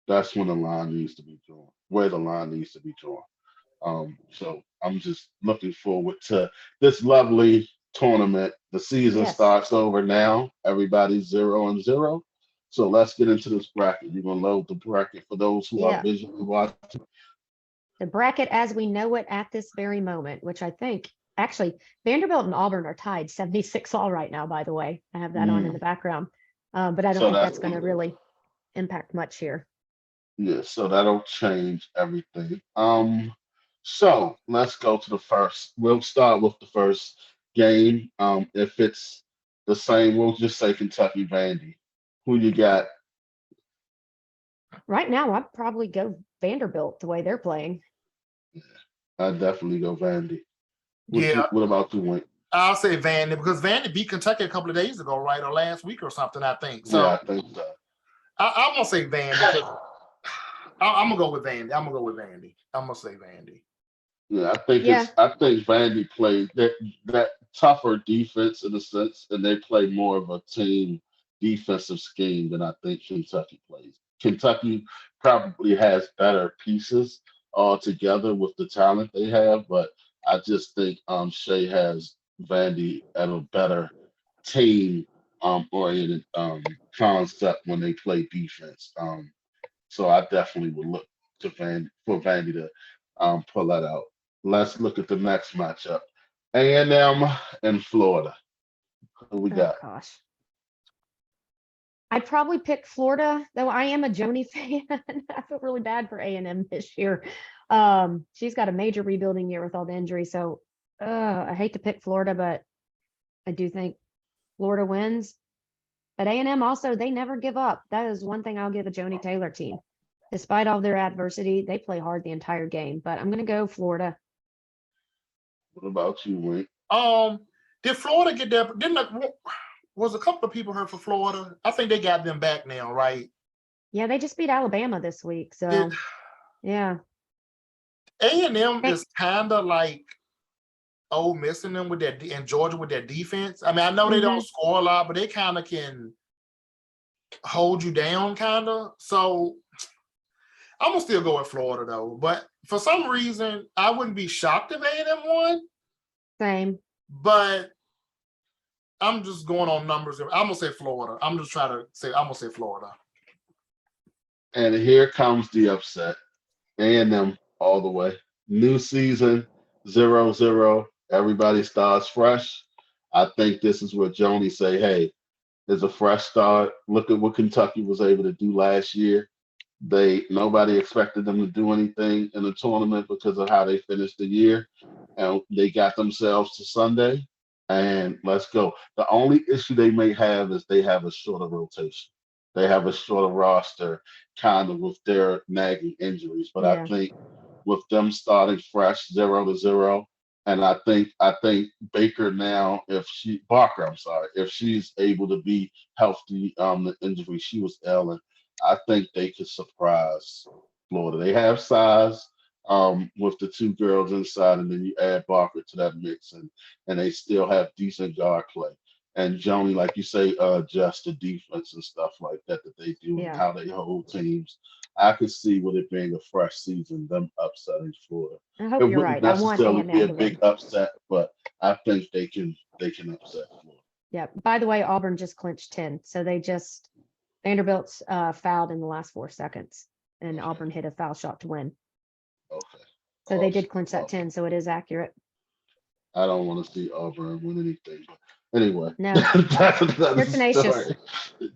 that's when the line needs to be drawn, where the line needs to be drawn. So I'm just looking forward to this lovely tournament. The season Yes. starts over now. Everybody's 0-0. So let's get into this bracket. You're gonna load the bracket for those who are Yeah. visually watching. The bracket as we know it at this very moment, which I think actually Vanderbilt and Auburn are tied 76 all right now, by the way. I have that on in the background. But I don't So think that's that's going to really impact much here. yeah, so that'll change everything. So let's go to the first. We'll start with the first game. If it's the same, we'll just say Kentucky Vandy. Who you got? Right now, I'd probably go Vanderbilt the way they're playing. I definitely go Vandy. Yeah, What about you, Wink? I'll say Vandy because Vandy beat Kentucky a couple of days ago, right, or last week or something. I think so. Yeah, I think so. I'm gonna say Vandy because I'm gonna go with Vandy. I'm gonna say Vandy. Yeah, Yeah. I think Vandy played that tougher defense in a sense, and they play more of a team defensive scheme than I think Kentucky plays. Kentucky probably has better pieces altogether with the talent they have, but I just think Shea has Vandy at a better team oriented concept when they play defense. So I definitely would look to Vandy to pull that out. Let's look at the next matchup. A&M and Florida. Who we Oh got? gosh. I'd probably pick Florida, though I am a Joni fan. I feel really bad for A&M this year. She's got a major rebuilding year with all the injuries. So I hate to pick Florida, but I do think Florida wins. But A&M also, they never give up. That is one thing I'll give a Joni Taylor team. Despite all their adversity, they play hard the entire game. But I'm going to go Florida. What about you, Wink? Did Florida get there? Was a couple of people hurt for Florida? I think they got them back now, right? Yeah, they just beat Alabama this week. So Did yeah. A&M is kind of like Ole Miss in them with that and Georgia with their defense. I mean, I know they don't score a lot, but they kind of can hold you down, kind of. So I'm gonna still go with Florida though. But for some reason, I wouldn't be shocked if A&M won. Same. But I'm just going on numbers. I'm gonna say Florida. I'm gonna say Florida. And here comes the upset. A&M all the way. New season, 0-0. Everybody starts fresh. I think this is where Joni say, hey, there's a fresh start. Look at what Kentucky was able to do last year. Nobody expected them to do anything in the tournament because of how they finished the year. And they got themselves to Sunday. And let's go. The only issue they may have is they have a shorter rotation. They have a shorter roster, kind of with their nagging injuries. But I think with them starting fresh, 0-0, and I think Baker now, Barker, I'm sorry, if she's able to be healthy, the injury she was ailing, I think they could surprise Florida. They have size with the two girls inside, and then you add Barker to that mix, and they still have decent guard play. And Joni, like you say, adjust the defense and stuff like that they do and how they hold teams. I could see with it being a fresh season, them upsetting Florida. I hope It you're wouldn't right. I want necessarily A&M be a to big win. upset, but I think they can upset Florida. Yeah. By the way, Auburn just clinched 10. So Vanderbilt's fouled in the last 4 seconds, and Auburn hit a foul shot to win. Okay. So they did clinch that 10. So it is accurate. I don't want to see Auburn win anything, but anyway, No. that's another They're tenacious. story.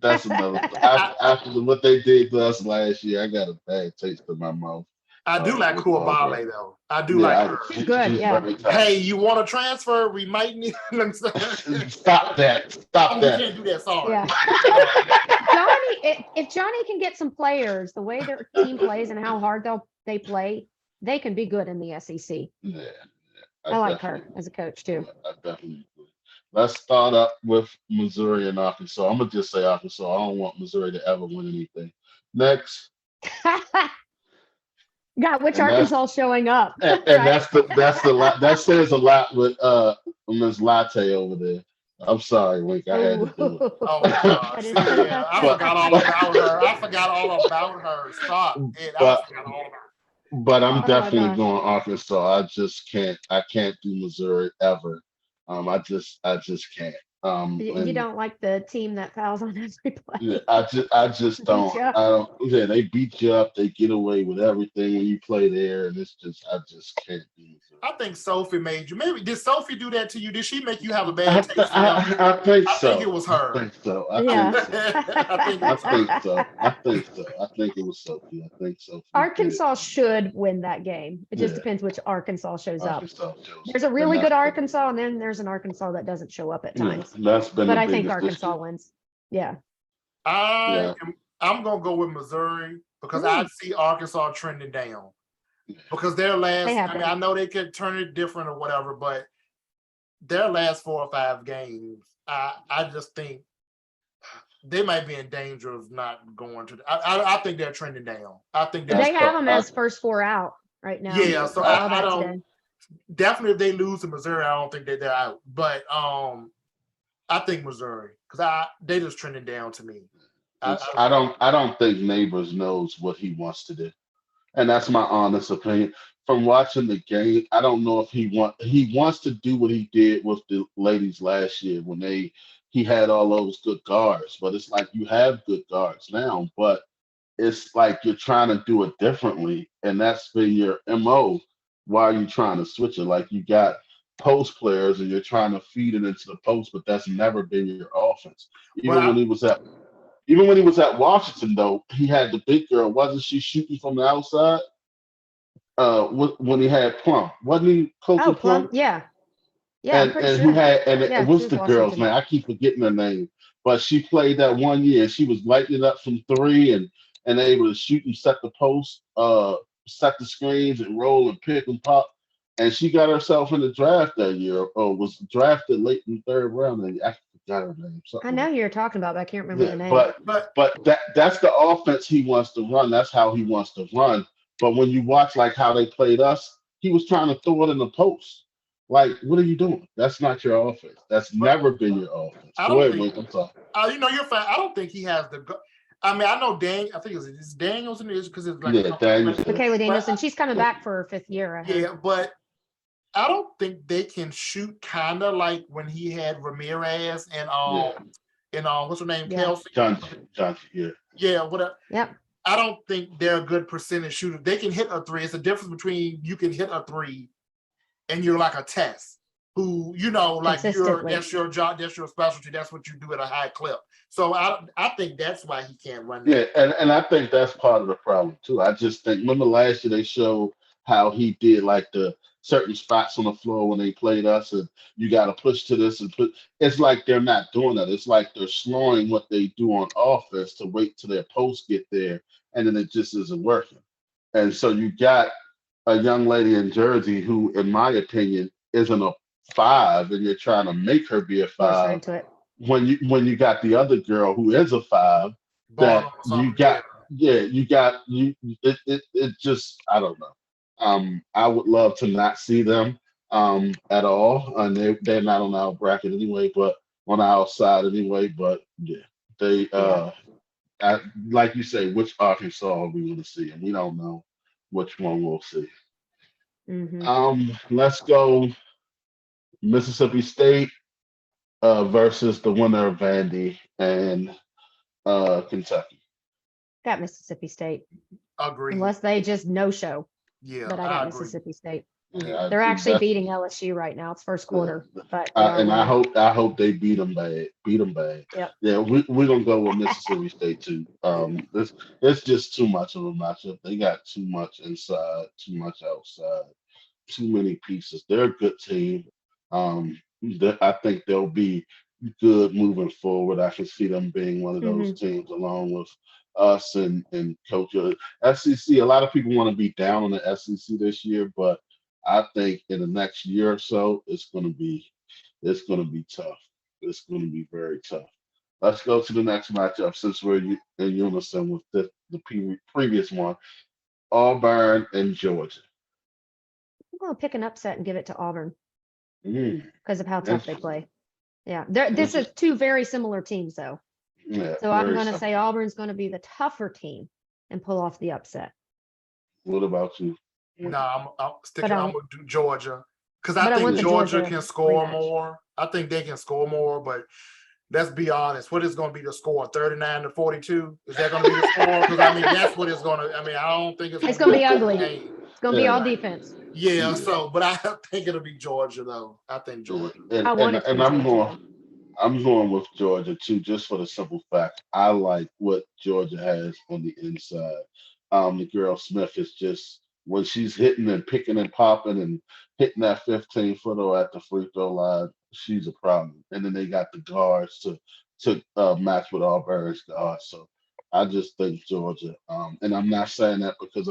That's another. After what they did to us last year, I got a bad taste in my mouth. I do like with Koulibaly Auburn. though. I do like her. She's good, yeah. Hey, you want to transfer? We might need. Stop that! Stop We that! can't do that. Sorry. Yeah. Johnny, if Johnny can get some players, the way their team plays and how hard they play, they can be good in the SEC. Yeah, I like her as a coach too. I definitely agree. Let's start up with Missouri and Arkansas. I'm gonna just say Arkansas. I don't want Missouri to ever win anything. Next, Got which and that's Arkansas showing up, and right? that's the lot that says a lot with Miss Latte over there. I'm sorry, Wink. I had to do it. Oh, Oh that gosh, is yeah, I but forgot all about her. I forgot all about her. Stop it. I but forgot all about her. but I'm oh my definitely gosh. going Arkansas. I can't do Missouri ever. I just can't. You And don't like the team that fouls on every yeah, play. I just Beat don't. you up. I don't. Yeah, they beat you up. They get away with everything when you play there, and it's just I just can't do Missouri. I think Sophie made you. Maybe did Sophie do that to you? Did she make you have a bad taste in your mouth? I think I think it so. was I her. think so. Yeah. I think it I was her. think so. I think so. I think it was Sophie. I think Sophie did. Arkansas should win that game. It just Yeah. depends which Arkansas shows up. Arkansas shows. There's a And really good that's Arkansas, and then there's an Arkansas that doesn't show up at yeah, times. that's been But the I think biggest Arkansas issue. wins. Yeah. Yeah. I'm gonna go with Missouri because I see Arkansas trending down because their last. They have I mean, been. I know they could turn it different or whatever, but their last 4 or 5 games, I just think they might be in danger of not going to. I think they're trending down. I think But they're they That's have them I- as first 4 out right now. Yeah, so I saw I that don't today. definitely if they lose to Missouri, I don't think they're out. But I think Missouri because they just trending down to me. I don't think Neighbors knows what he wants to do. And that's my honest opinion. From watching the game, I don't know if he wants to do what he did with the ladies last year when he had all those good guards. But it's like you have good guards now, but it's like you're trying to do it differently, and that's been your MO. Why are you trying to switch it? Like you got post players and you're trying to feed it into the post, but that's never been your offense. But Even when he was at Washington, though, he had the big girl. Wasn't she shooting from the outside? When he had Plum, wasn't he coaching Oh, Plum. Plum? Yeah. Yeah, I'm And pretty and sure. he had Yeah, it was she was the girls, Washington. man. I keep forgetting her name, but she played that one year. She was lighting it up from three and able to shoot and set the post, set the screens and roll and pick and pop. And she got herself in the draft that year, or was drafted late in the third round. And I forgot her name. I Something know like who you're talking about, but I can't remember the yeah, name. but that's the offense he wants to run. That's how he wants to run. But when you watch like how they played us, he was trying to throw it in the post. Like, what are you doing? That's not your offense. That's never been your offense. I Go don't ahead, think. Wink. I'm sorry. You're fine. I don't think he has the. I mean, I know Dan. I think it's Daniels in this because it's like Yeah, Danielson. Michaela Danielson, But, she's coming back for her 5th year. I heard. yeah, but I don't think they can shoot kind of like when he had Ramirez and what's her name, Yeah. Kelsey. John, yeah. Yeah, whatever. Yep. I don't think they're a good percentage shooter. They can hit a three. It's the difference between you can hit a three and you're like a test who, like Consistently. that's your job, that's your specialty, that's what you do at a high clip. So I think that's why he can't run Yeah, that. and I think that's part of the problem too. I just think remember last year they showed how he did like the certain spots on the floor when they played us, and you got to push to this and put. It's like they're not doing that. It's like they're slowing what they do on offense to wait till their posts get there, and then it just isn't working. And so you got a young lady in Jersey who, in my opinion, isn't a five, and you're trying to make her be a Force her five into it. when you got the other girl who is a five that Ball or something, you got you got it just I don't know. I would love to not see them at all. And they're not on our bracket anyway, but on our side anyway. But yeah, they like you say, which Arkansas are we going to see? And we don't know which one we'll see. Let's go Mississippi State versus the winner of Vandy and Kentucky. Got Mississippi State. Agree. Unless they just no show. Yeah, But I got agree. Mississippi State. Yeah, They're actually that's- beating LSU right now. It's first quarter. But and I hope they beat them bad. Yep. Yeah, we're gonna go with Mississippi State too. It's just too much of a matchup. They got too much inside, too much outside, too many pieces. They're a good team. I think they'll be good moving forward. I can see them being one of those teams along with us and Coach SEC. A lot of people want to be down on the SEC this year, but I think in the next year or so, it's going to be it's going to be tough. It's going to be very tough. Let's go to the next matchup since we're in unison with the previous one. Auburn and Georgia. I'm gonna pick an upset and give it to Auburn Mm, because of how tough they interesting. play. Yeah, this is two very similar teams though. Yeah, So I'm very gonna simple. say Auburn's gonna be the tougher team and pull off the upset. What about you? No, I'm sticking. But I'm gonna do Georgia because but I I think want the Georgia Georgia can score rematch. more. I think they can score more, but let's be honest. What is going to be the score? 39-42? Is that going to be the score? Because I mean, that's what it's going to. I mean, I don't think It's gonna be a ugly. game. It's gonna be all Yeah. defense. Yeah. Yeah. So, but I think it'll be Georgia though. I think Georgia. And, I want and, it to be and I'm Georgia. I'm going with Georgia too, just for the simple fact I like what Georgia has on the inside. The girl Smith is just when she's hitting and picking and popping and hitting that 15-footer at the free throw line, she's a problem. And then they got the guards to match with Auburn's guards. So I just think Georgia. And I'm not saying that because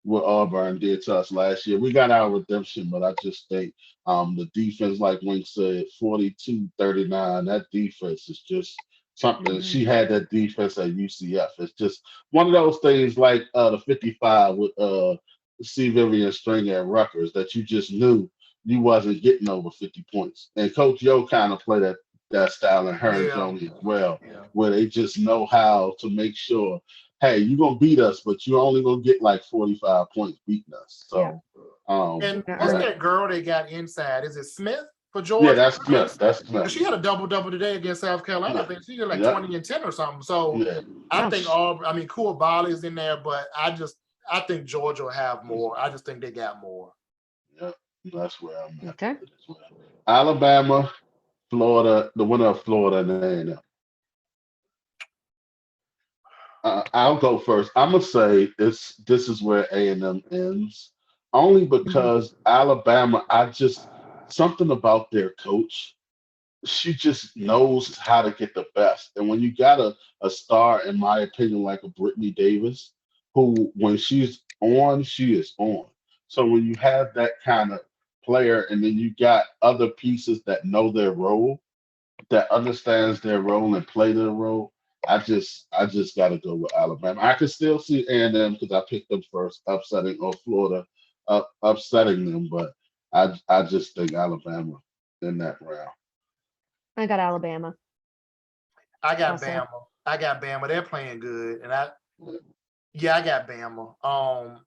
what Auburn did to us last year. We got our redemption, but I just think the defense, like Wink said, 42-39, that defense is just something. Mhm. She had that defense at UCF. It's just one of those things like the 55 with C. Vivian String at Rutgers that you just knew you wasn't getting over 50 points. And Coach Yo kind of played that style in her and Yeah. Joni as well, Yeah. where they just know how to make sure, hey, you're gonna beat us, but you're only gonna get like 45 points beating us. So Yeah. And Yeah, what's early. that girl they got inside? Is it Smith for yeah, Georgia? that's Smith. That's Because Smith. she had a double today against South Carolina. I think she did like Yeah. 20 and 10 or something. So Yeah. I Wow. think Kua Bali's in there, but I think Georgia will have more. I just think they got more. Yeah. That's where I'm at. Okay. with it as well. Alabama, Florida, the winner of Florida and A&M. I'll go first. I'm gonna say this is where A&M ends, only because Alabama. I just something about their coach. She just knows how to get the best, and when you got a star, in my opinion, like a Brittany Davis, who when she's on, she is on. So when you have that kind of player, and then you got other pieces that know their role, that understands their role and play their role, I just got to go with Alabama. I can still see A&M because I picked them first, upsetting or Florida, upsetting them, but I just think Alabama in that round. I got Alabama. I got Also. Bama. I got Bama. They're playing good. And I got Bama.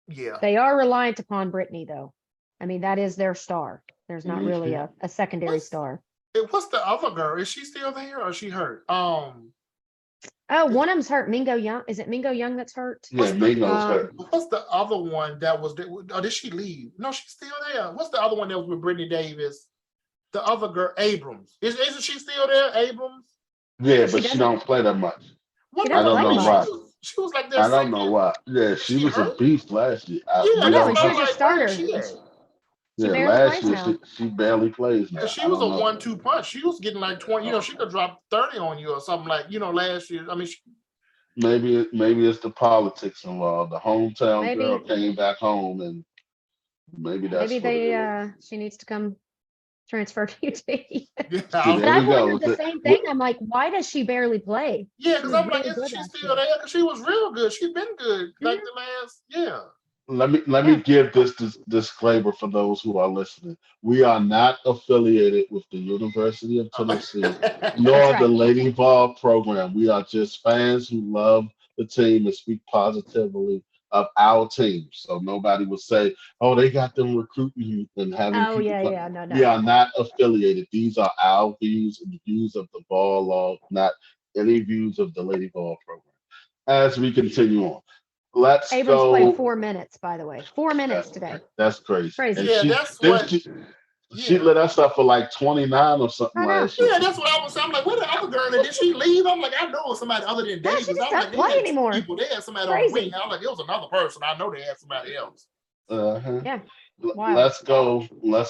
Yeah. They are reliant upon Brittany though. I mean, that is their star. There's not really a secondary What's- star. What's the other girl? Is she still there or is she hurt? Oh, one of them's hurt. Mingo Young. Is it Mingo Young that's hurt? Yeah, Mingo's Um, hurt. What's the other one that was there? Oh, did she leave? No, she's still there. What's the other one that was with Brittany Davis? The other girl, Abrams. Isn't she still there, Abrams? Yeah, She but she doesn't- don't play that much. What I don't about- know why. She was like their I don't know second- why. Yeah, she She was a hurt? beast last year. Yeah, we I know, don't and she's know. a starter. She Yeah, barely last plays year now. she barely plays now. She I was a don't know. 1-2 punch. She was getting like 20. She could drop 30 on you or something like last year. I mean, Maybe it's the politics involved. The hometown Maybe- girl came back home, and maybe that's Maybe what it they is. she needs to come transfer to UT. See, But there I we go. wondered the same thing. I'm like, why does she barely play? yeah, She because was I'm like, really isn't good she last still year. there? Because she was real good. She's been good like the last, yeah. Let me Yeah. give this disclaimer for those who are listening. We are not affiliated with the University of Tennessee, nor That's the right. Lady Ball program. We are just fans who love the team and speak positively of our team. So nobody will say, "Oh, they got them recruiting you and having Oh people yeah, come." yeah, no, We no. are not affiliated. These are our views and the views of the ball law, not any views of the Lady Ball program. As we continue on, let's Abrams go. played 4 minutes, by the way. 4 minutes today. That's crazy. Crazy. And Yeah, she, that's then what- she lit us up for like 29 or something I know. last year. Yeah, that's what I was saying. I'm like, where the other girl? Did she leave? I'm like, I know it was somebody other than No, she Davis. just I'm doesn't like, they play had two anymore. people. They had somebody on Crazy. the wing. I'm like, it was another person. I know they had somebody else. Uh-huh. Yeah. Wild. Let's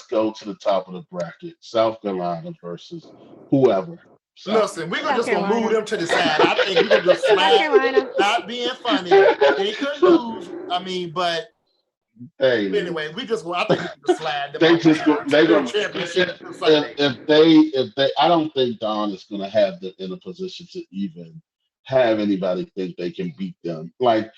go to the top of the bracket. South Carolina versus whoever. Listen, we're South just gonna Carolina. move them to the side. I think we're gonna just South slide. Carolina. Not being funny. They could lose. I mean, but Hey, Anyway, we just I think we can just slide them they off just go. They the go. championship Sunday. If they, I don't think Dawn is going to have them in a position to even have anybody think they can beat them. Like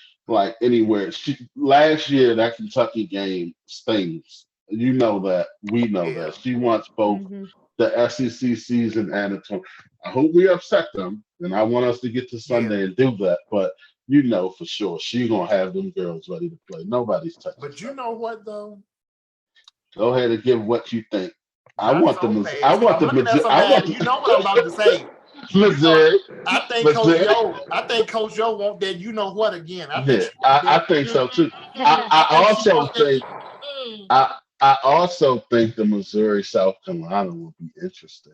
anywhere. Last year that Kentucky game stings. You know that. We know Yeah. that. She wants both Mhm. the SEC season and the tournament. I hope we upset them, and I want us to get to Sunday and do that. But you know for sure she's gonna have them girls ready to play. Nobody's touching. But you know what though? Go ahead and give what you think. I Not want so them. fast. I want I'm them. looking at I want somebody. You know what I'm about to say. Missouri. I think Missouri. Coach Yo want that. You know what again? I think Yeah, she want I that. think so too. I I think she also wants that. think I also think the Missouri South Carolina will be interesting.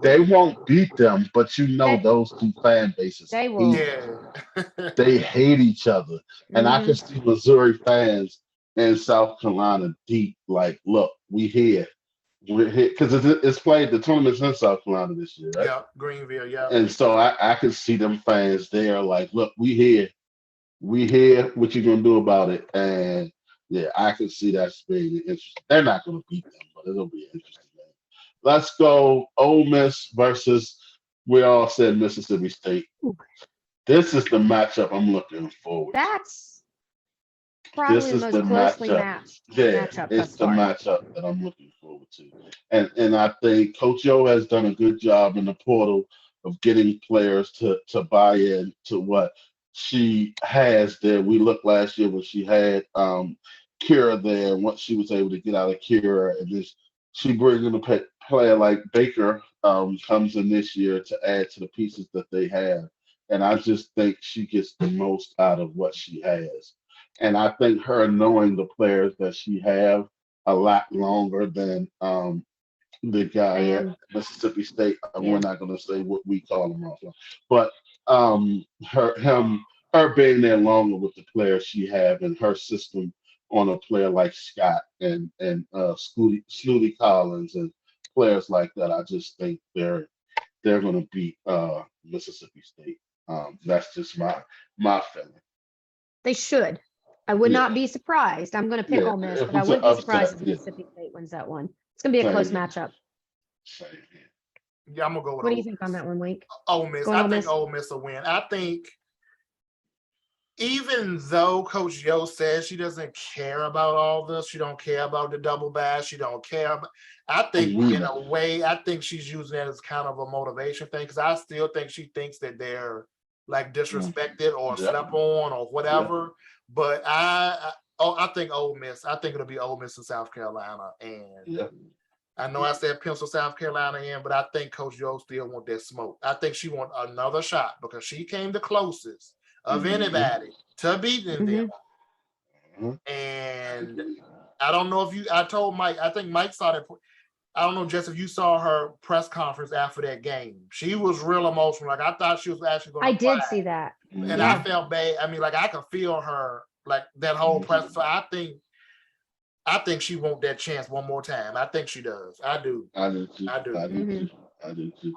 They won't beat them, but you know They- those two fan bases They will. Yeah. they hate each other, and I can Mhm. see Missouri fans in South Carolina deep. Like, look, we're here because it's played the tournaments in South Carolina this year, right? Yeah. Greenville. Yeah. And so I can see them fans there, like, look, we here. What you gonna do about it? And yeah, I can see that being interesting. They're not gonna beat them, but it'll be an interesting game. Let's go. Ole Miss versus. We all said Mississippi State. Ooh. This is the matchup I'm looking forward to. That's probably the is most the closely matchup. matched Yeah, matchup it's thus the far. matchup that I'm looking forward to. And I think Coach O has done a good job in the portal of getting players to buy in to what she has there. We looked last year when she had Kira there and what she was able to get out of Kira, and this she brings in a player like Baker comes in this year to add to the pieces that they have. And I just think she gets the most out of what she has. And I think her knowing the players that she have a lot longer than the guy at Fan. Mississippi State. Yeah. We're not going to say what we call him off, but her being there longer with the players she have and her system on a player like Scott and Snooty Collins and players like that. I just think they're going to beat Mississippi State. That's just my feeling. They should. I would Yeah. not be surprised. I'm going to pick Yeah, Ole Miss, if but I it's wouldn't an be surprised upset, if yeah. Mississippi State wins that one. It's going to be a close Same here. matchup. Same here. Yeah. I'm gonna go with What do you Ole think on that one, Wink? Miss. Going I Ole think Miss? Ole Miss will win. I think even though Coach Yo says she doesn't care about all this, she don't care about the double bash, she don't care about, I think We in know. a way, I think she's using that as kind of a motivation thing because I still think she thinks that they're like disrespected or Yeah. slept on or whatever. But I think Ole Miss. I think it'll be Ole Miss in South Carolina, and Yeah. I know I said pencil South Carolina in, but I think Coach Yo still want that smoke. I think she want another shot because she came the closest of Mhm. anybody to beating them. Mhm. And I don't know if I told Mike, I think Mike saw that. I don't know, Jess, if you saw her press conference after that game. She was real emotional. Like I thought she was actually going to I did see that. And Yeah. I felt bad. I mean, like I could feel her, like that whole press. So I think she want that chance one more time. I think she does. I do. I do too. I do. I do too.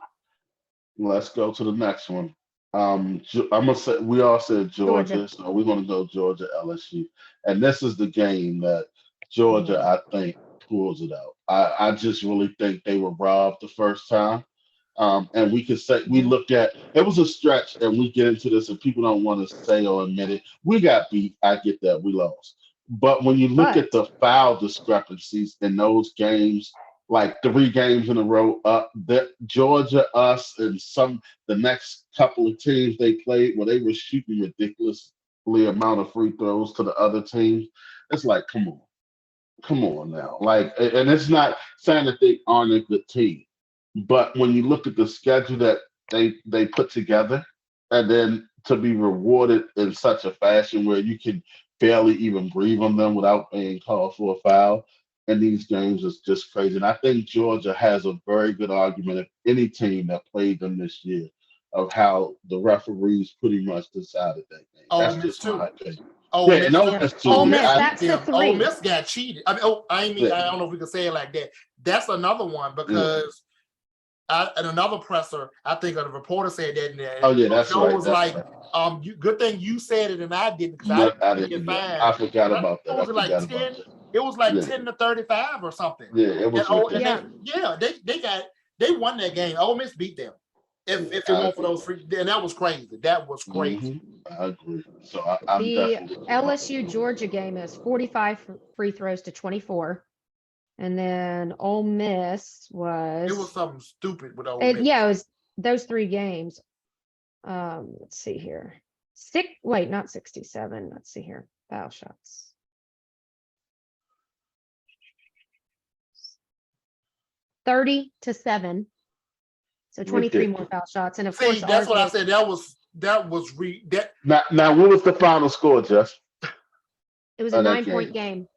Let's go to the next one. I'm gonna say we all said Georgia, Georgia. so we're gonna go Georgia LSU, and this is the game that Georgia I think pulls it out. I just really think they were robbed the first time. And we could say we looked at it was a stretch, and we get into this, and people don't want to say or admit it. We got beat. I get that we lost, but when you look at the foul discrepancies in those games, like 3 games in a row, that Georgia, us, and the next couple of teams they played where they were shooting ridiculously amount of free throws to the other teams. It's like, come on now, like, and it's not saying that they aren't a good team. But when you look at the schedule that they put together, and then to be rewarded in such a fashion where you can barely even breathe on them without being called for a foul in these games is just crazy. And I think Georgia has a very good argument of any team that played them this year of how the referees pretty much decided that game. That's just my opinion. Ole Yeah, Miss, no, that's Ole too. Miss, I- that's the Ole 3. Miss got cheated. I mean, I don't know if we can say it like that. That's another one because And another presser, I think a reporter said that in there. Oh yeah, that's Joe right. was That's like, right. good thing you said it and I didn't, because I No, I didn't get didn't. Yeah, fined. I forgot But about that. I was it like forgot about 10? that. It was like Yeah. 10-35 or something. Yeah, it was And Yeah. they won that game. Ole Miss beat them. If it weren't for those free, and that was crazy. That was crazy. I agree. So I'm The definitely LSU Georgia game is 45 free throws to 24. And then Ole Miss It was was, something stupid with Ole Miss. yeah, it was those 3 games. Let's see here. Not 67. Let's see here. Foul shots. 30-7. So 23 more foul shots. And of See, course, that's ours what I was, said. That was that. now what was the final score, Jeff? it was a of that 9-point game.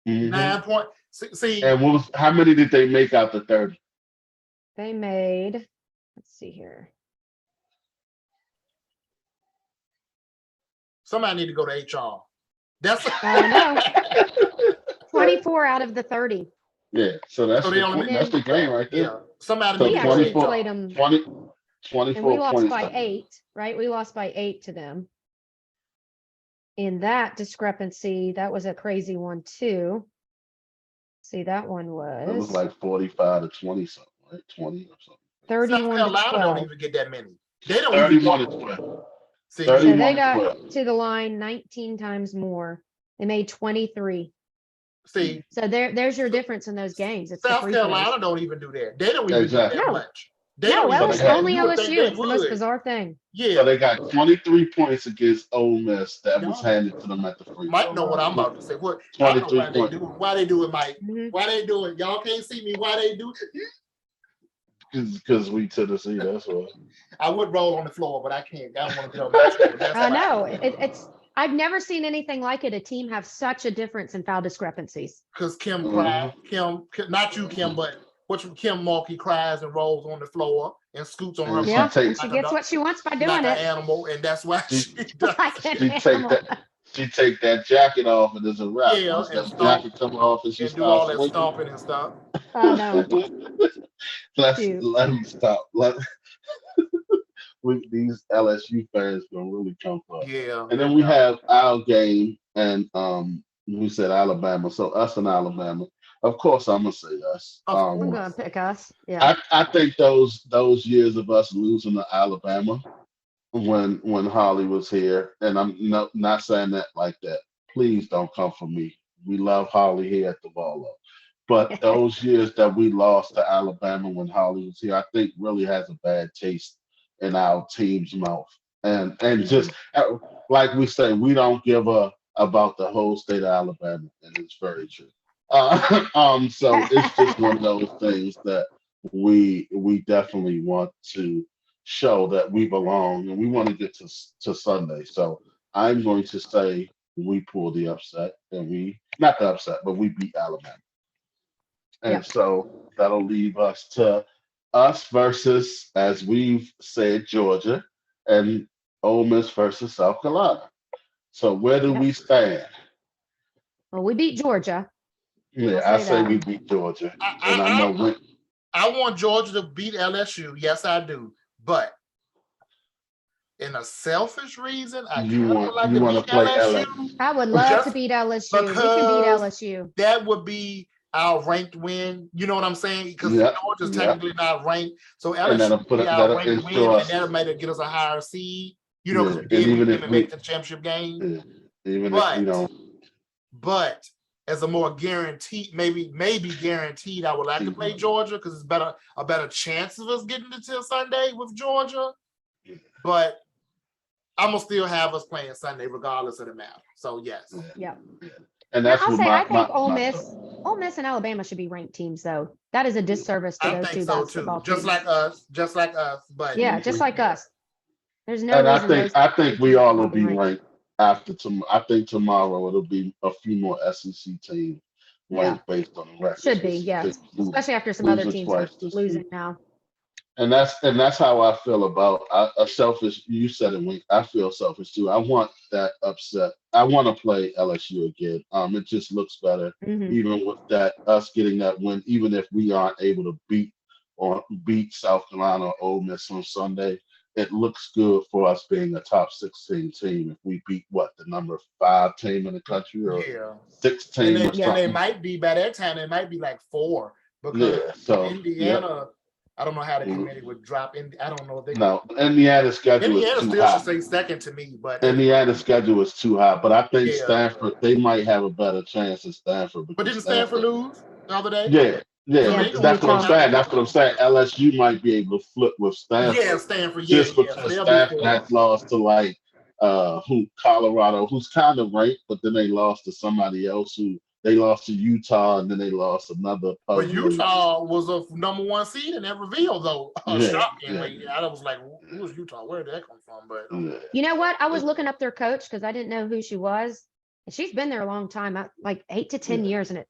Mhm. 9 point. See, And how many did they make out the 30? They made, let's see here. somebody need to go to HR. That's I know. 24 out of the 30. Yeah, so that's So they only- that's the game right there. yeah. Somebody So need We to go to actually 24 HR. played them, 20, and 24 we lost by 27. 8, right? We lost by 8 to them. In that discrepancy, that was a crazy one too. See, that one It was was like 45 to 20 something, right? 20 or something. 31 South to Carolina 12. don't even get that many. They don't even 31 to get. 12. See, 30. So 31 they to got 12. to the line 19 times more. They made 23. see, So there's your difference in those games. It's the South free throws. Carolina don't even do that. They don't even Exactly. do that No. much. They No, don't even LSU, do that. only You would think LSU. they It's the most would. bizarre thing. Yeah, So they got 23 points against Ole Miss that was No. handed to them at the free Mike throw know what line. I'm about to say. What I don't know 23 why they points. do it. Why they do it, Mike? Mhm. Why they do it? Y'all can't see me. Why they do it? Because we Tennessee, that's why. I would roll on the floor, but I can't. I don't want to get on my shoulder. That's I why. know. It's I've never seen anything like it. A team have such a difference in foul discrepancies. Because Kim Mhm. cried. Not you, Kim, but Kim Mulkey cries and rolls on the floor and scoots on her She Yeah, butt take- and she gets what she wants by like doing an it. animal, and that's why She- she does. Like an She take animal. that. She take that jacket off and there's a wrap. Yeah, Once and that stomp. jacket come off and she And do all starts that stomping and stuff. I know. Cute. Let me stop. These LSU fans gonna really come up. Yeah. And then we have our game, and we said Alabama. So us and Alabama. Of course, I'm gonna say us. Of I'm course. gonna pick us. Yeah. I think those years of us losing to Alabama when Holly was here, and I'm not saying that like that. Please don't come for me. We love Holly here at the Volo. But those years that we lost to Alabama when Holly was here, I think really has a bad taste in our team's mouth. And just like we say, we don't give a about the whole state of Alabama, and it's very true. So it's just one of those things that we definitely want to show that we belong, and we want to get to Sunday. So I'm going to say we pull the upset, and we not the upset, but we beat Alabama. And Yep. so that'll leave us to us versus, as we've said, Georgia, and Ole Miss versus South Carolina. So where do Yep. we stand? Well, we beat Georgia. Yeah, I'll I say say that. we beat Georgia, and I know I want Georgia to beat LSU. Yes, I do. But in a selfish reason, I You kind of want- would like you to wanna beat play LSU. I would love to Just beat LSU. We can beat because LSU. That would be our ranked win. You know what I'm saying? Because Yeah, Georgia's yeah. technically not ranked. So And LSU that'll would put be it- our that'll ranked win, ensure and us- that'll get us a higher seed. You know, because Yeah, we and even didn't if make the championship game. even But- if we don't, But as a more guaranteed, maybe guaranteed, I would like to play Georgia because it's a better chance of us getting to Sunday with Georgia. But I'm gonna still have us playing Sunday regardless of the map. So yes, Yeah. and Now, that's I'll what say my, I think my, Ole my Miss, Ole Miss and Alabama should be ranked teams, though. That is a disservice to I those think two so too. basketball Just teams. like us. But Yeah, just like us. There's no and reason those I think two we teams all will won't be ranked. ranked after tomorrow. I think tomorrow it'll be a few more SEC teams ranked based on the record. Should be, yeah. Especially after some other losing teams are twice this losing week. now. And that's how I feel about a selfish. You said it, Wink. I feel selfish too. I want that upset. I want to play LSU again. It just looks better, Mhm. even with that us getting that win. Even if we aren't able to beat or beat South Carolina or Ole Miss on Sunday, it looks good for us being a top 16 team if we beat the number 5 team in the country or Yeah. 6 And team or they something. might be by that time, they might be like 4 because Yeah. So Indiana, I don't know how the Mhm. committee would drop in. I don't know if they No, Indiana's schedule is Indiana too still high. should say second to me, but Indiana's schedule is too high, but I think Yeah. Stanford, they might have a better chance than Stanford but because didn't Stanford lose the other day? Yeah, yeah, Yeah, they can that's what I'm Utah. saying. That's what I'm saying. LSU might be able to flip with Yeah, Stanford Stanford. just Yeah. So because they'll be Stanford 4. has lost to who Colorado, who's kind of ranked, but then they lost to somebody else who they lost to Utah, and then they lost another But puzzle. Utah was a number 1 seed in that reveal, though. Yeah, Shockingly, I was like, "Who was Utah? Where did that come from?" But yeah. You know what? I was looking up their coach because I didn't know who she was. And she's been there a long time, like 8 to 10 Yeah. years. And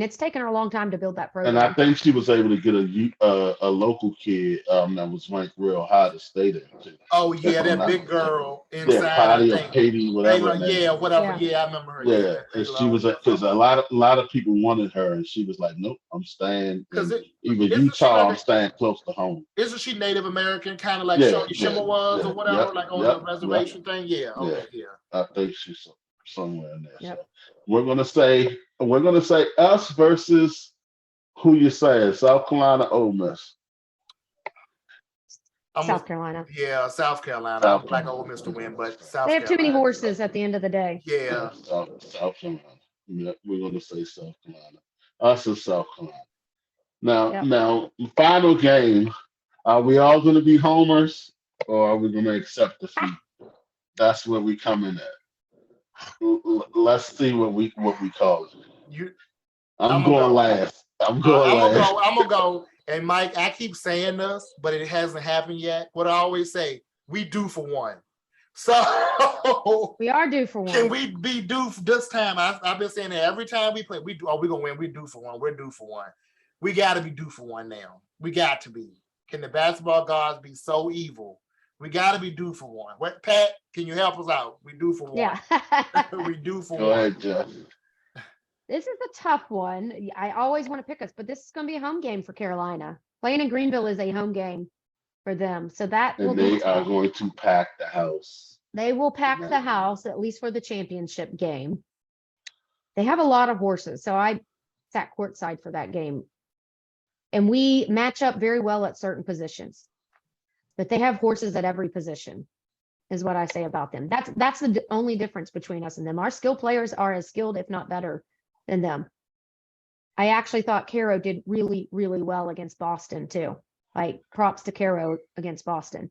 it's taken her a long time to build that And I program. think she was able to get a local kid that was ranked real high to stay there too. oh If yeah, I'm that not big mistaken. girl Yeah, inside. I Patty or think Katie, whatever. her name yeah, is. whatever. Yeah. Yeah, I remember her. Yeah, because she was because a lot of people wanted her, and she was like, "Nope, I'm staying because in either isn't she Utah. like I'm staying close to home." isn't she Native American, kind of like Yeah, Shorty Shimmer was yeah, or whatever, yep, like on yep, the reservation thing? Yeah, yeah. okay, yeah. I think she's somewhere in there. Yep. So we're gonna say us versus who you saying? South Carolina, Ole Miss. South Carolina. Yeah, South Carolina. South I would like Carolina. Ole Miss to win, but South They have too many Carolina. horses at the end of the day. Yeah. South Carolina. Yeah, we're gonna say South Carolina. Us and South Carolina. Now, final game. Are we all gonna be homers, or are we gonna accept defeat? That's where we come in at. Let's see what we call it. I'm going last. I'm going last. I'm gonna go. And Mike, I keep saying this, but it hasn't happened yet. What I always say, we due for one. So we are due for one. Can we be due for this time? I've been saying that every time we play, we're gonna win. We're due for one. We're due for one. We got to be due for one now. We got to be. Can the basketball gods be so evil? We got to be due for one. What, Pat? Can you help us out? We due for one. Yeah. We due for Go one. ahead, Jeff. This is a tough one. I always want to pick us, but this is going to be a home game for Carolina. Playing in Greenville is a home game for them. So that will And be they are going to pack the house. They will pack the house, at least for the championship game. They have a lot of horses, so I sat courtside for that game. And we match up very well at certain positions. But they have horses at every position, is what I say about them. That's the only difference between us and them. Our skill players are as skilled, if not better, than them. I actually thought Caro did really, really well against Boston, too. Like, props to Caro against Boston.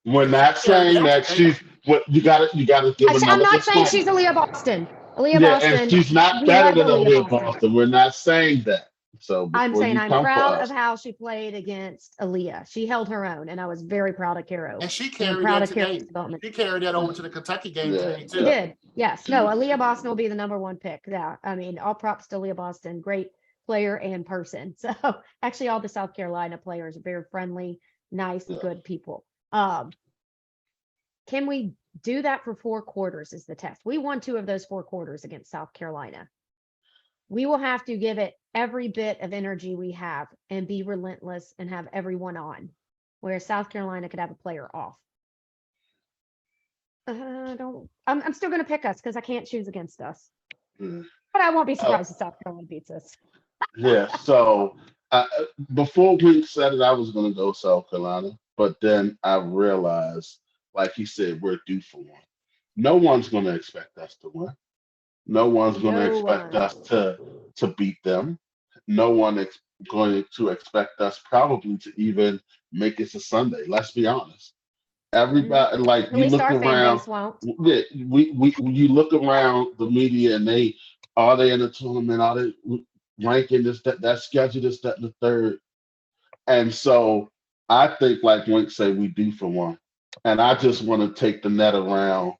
We're not saying that she's what you got to give another. I'm not saying she's Aaliyah Boston. Aaliyah Boston. And she's not better than Aaliyah Boston. We're not saying that. So I'm saying I'm proud of how she played against Aaliyah. She held her own, and I was very proud of Caro. And she carried that today. She carried that over to the Kentucky game today too. She did. Yes. No, Aaliyah Boston will be the #1 pick. Yeah. I mean, all props to Aaliyah Boston. Great player and person. So actually, all the South Carolina players are very friendly, nice, good people. Can we do that for 4 quarters is the test. We won 2 of those 4 quarters against South Carolina. We will have to give it every bit of energy we have and be relentless and have everyone on, where South Carolina could have a player off. I'm still going to pick us because I can't choose against us. But I won't be surprised if South Carolina beats us. Yeah. So before we said it, I was going to go South Carolina, but then I realized, like he said, we're due for one. No one's going to expect us to win. No one's going to expect us to beat them. No one is going to expect us probably to even make it to Sunday. Let's be honest. Everybody, like At you least look our fan around, base won't. you look around the media and are they in the tournament? Are they ranking this, that schedule, this, that, and the third? And so I think, like Wink said, we do for one. And I just want to take the net around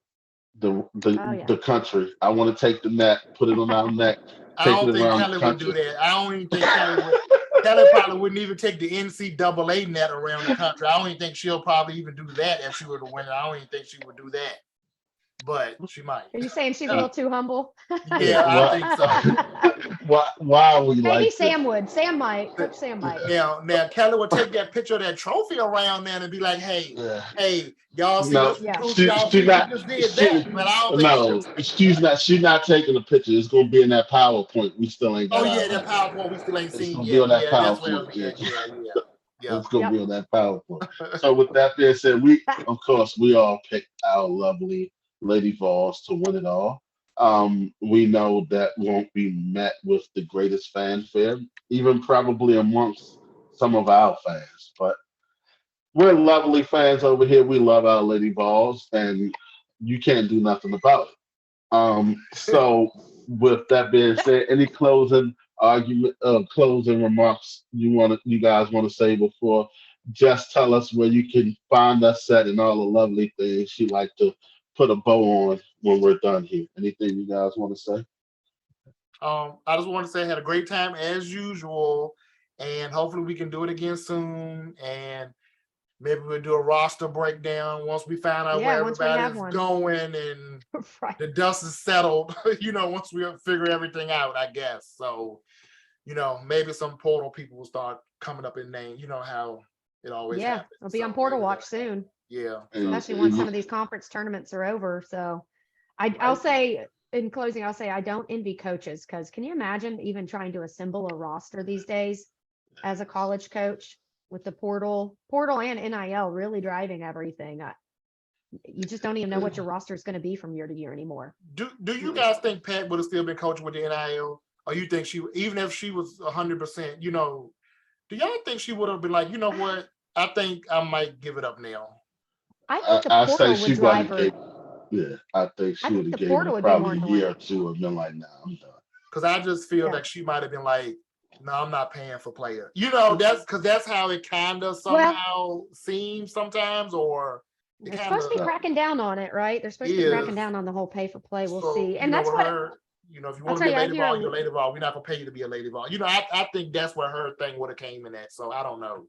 the country. I want to take the net, put it on our neck. I don't think Kelly would do that. I don't even think Kelly would. Kelly probably wouldn't even take the NCAA net around the country. I don't even think she'll probably even do that if she were to win. I don't even think she would do that. But she might. Are you saying she's a little too humble? Yeah, I think so. why are we Maybe like Sam this? would. Sam might. Coach Sam might. Now Kelly would take that picture of that trophy around there and be like, hey, Yeah. y'all see No, what Yeah. y'all she see who not. just did that, but I don't think No, she's not taking a picture. It's gonna be in that PowerPoint. We still ain't oh got yeah, ours that yet. PowerPoint we still ain't It's seen gonna be yet. on that Yeah, that's where PowerPoint. yeah. It's gonna Yep. be on that PowerPoint. So with that being said, of course we all picked our lovely Lady Vols to win it all. We know that won't be met with the greatest fanfare, even probably amongst some of our fans. But we're lovely fans over here. We love our Lady Vols, and you can't do nothing about it. So with that being said, any closing remarks you guys want to say before? Just tell us where you can find us at and all the lovely things she like to put a bow on when we're done here. Anything you guys want to say? I just want to say I had a great time as usual, and hopefully we can do it again soon. And maybe we'll do a roster breakdown once we find out Yeah, where once we have everybody's one. going and Right. the dust is settled. Once we figure everything out, I guess. So, maybe some portal people will start coming up in name. You know how it always Yeah. happens. It'll be on So Portal maybe Watch soon, yeah. And, especially once some and of these conference tournaments are over. So I'll say in closing, I'll say I don't envy coaches because can you imagine even trying to assemble a roster these days as a college coach with the portal and NIL really driving everything? You just don't even know what your roster is going to be from year to year anymore. Do you guys think Pat would have still been coaching with the NIL, or you think even if she was 100%, do y'all think she would have been like, you know what? I think I might give it up now. I think the I say portal she would drive wasn't her. Yeah, I think I she would think have the gave portal it would be more probably a year or annoying. two and been like, "Nah, I'm done." Because I just feel Yeah. like she might have been like, no, I'm not paying for player. That's how it kind of Well, somehow seems sometimes, or it they're kind supposed to be of No. cracking down on it, right? They're supposed to be cracking is. down on the whole pay for play. We'll So, see. And that's with what her, if you I'll want to tell be a you. I lady hear ball, you're a lady ball. We're not gonna pay you to be a lady ball. I think that's where her thing would have came in at. So I don't know.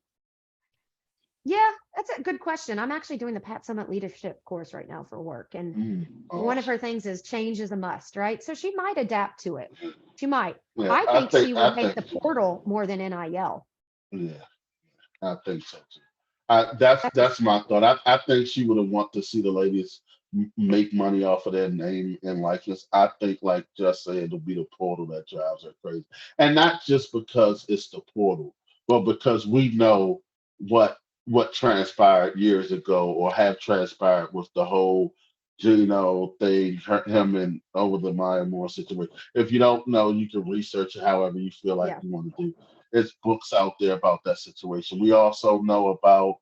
yeah, that's a good question. I'm actually doing the Pat Summit leadership course right now for work. And one of Awesome. her things is change is a must, right? So she might adapt to it. She might. Yeah, I think she would I hate think, the portal more than NIL. yeah, I think so too. That's my thought. I think she would have want to see the ladies make money off of their name and likeness. I think, like just said, it'll be the portal that drives her crazy, and not just because it's the portal, but because we know what transpired years ago or have transpired with the whole Gino thing, him and over the Maya Moore situation. If you don't know, you can research it however you feel like Yeah. you want to do. There's books out there about that situation. We also know about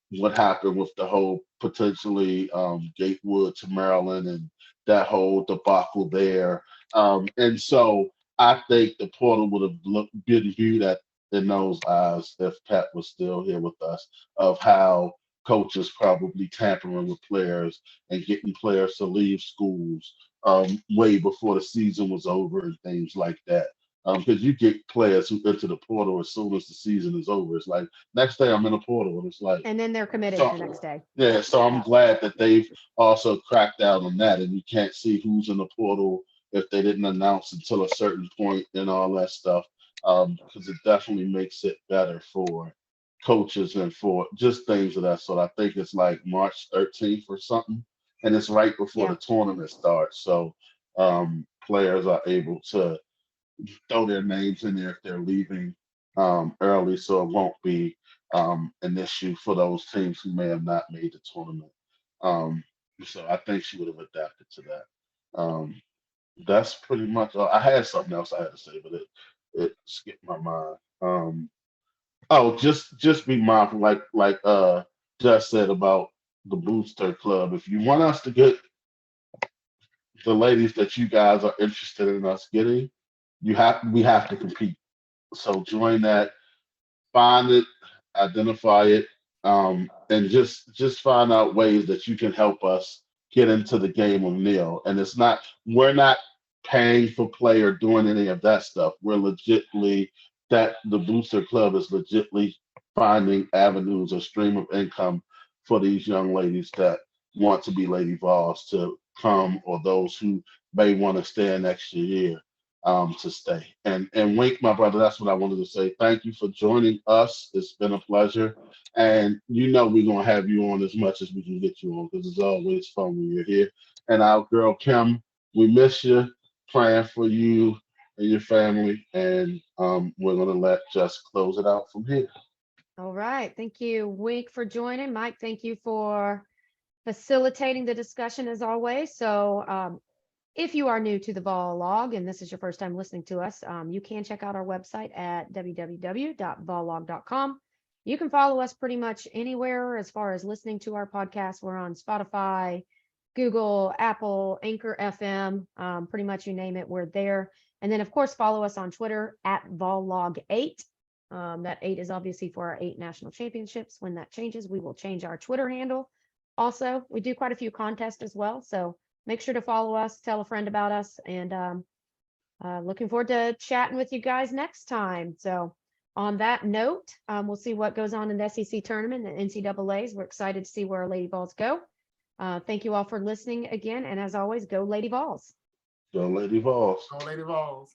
what happened with the whole potentially Gatewood to Maryland and that whole debacle there. And so I think the portal would have been viewed in those eyes if Pat was still here with us, of how coaches probably tampering with players and getting players to leave schools way before the season was over and things like that. Because you get players who enter the portal as soon as the season is over. It's like next day I'm in the portal, and it's like And then they're committed the next so. day. Yeah, so I'm Yeah. glad that they've also cracked down on that, and you can't see who's in the portal if they didn't announce until a certain point and all that stuff. Because it definitely makes it better for coaches and for just things of that sort. I think it's like March 13th or something, and it's right before Yeah. the tournament starts. So players are able to throw their names in there if they're leaving early, so it won't be an issue for those teams who may have not made the tournament. Um, so I think she would have adapted to that. That's pretty much all. I had something else I had to say, but it skipped my mind. Oh, just be mindful, like Jess said about the booster club. If you want us to get the ladies that you guys are interested in us getting, we have to compete. So join that, find it, identify it, and just find out ways that you can help us get into the game of Neil. And we're not paying for play or doing any of that stuff. We're legitly that the Booster Club is legitly finding avenues or stream of income for these young ladies that want to be Lady Vols to come, or those who may want to stay an extra year. to stay. And Wink, my brother, that's what I wanted to say. Thank you for joining us. It's been a pleasure. And you know we're gonna have you on as much as we can get you on because it's always fun when you're here. And our girl Kim, we miss you. Praying for you and your family. And we're gonna let Just close it out from here. All right. Thank you, Wink, for joining. Mike, thank you for facilitating the discussion as always. So if you are new to the Vol Log and this is your first time listening to us, you can check out our website at www.vollog.com. You can follow us pretty much anywhere as far as listening to our podcast. We're on Spotify, Google, Apple, Anchor FM, pretty much you name it, we're there. And then, of course, follow us on Twitter at VolLog8. That 8 is obviously for our 8 national championships. When that changes, we will change our Twitter handle. Also, we do quite a few contests as well. So make sure to follow us, tell a friend about us, and looking forward to chatting with you guys next time. So on that note, we'll see what goes on in the SEC tournament and NCAAs. We're excited to see where our Lady Vols go. Thank you all for listening again. And as always, go Lady Vols. Go Lady Vols. Go Lady Vols.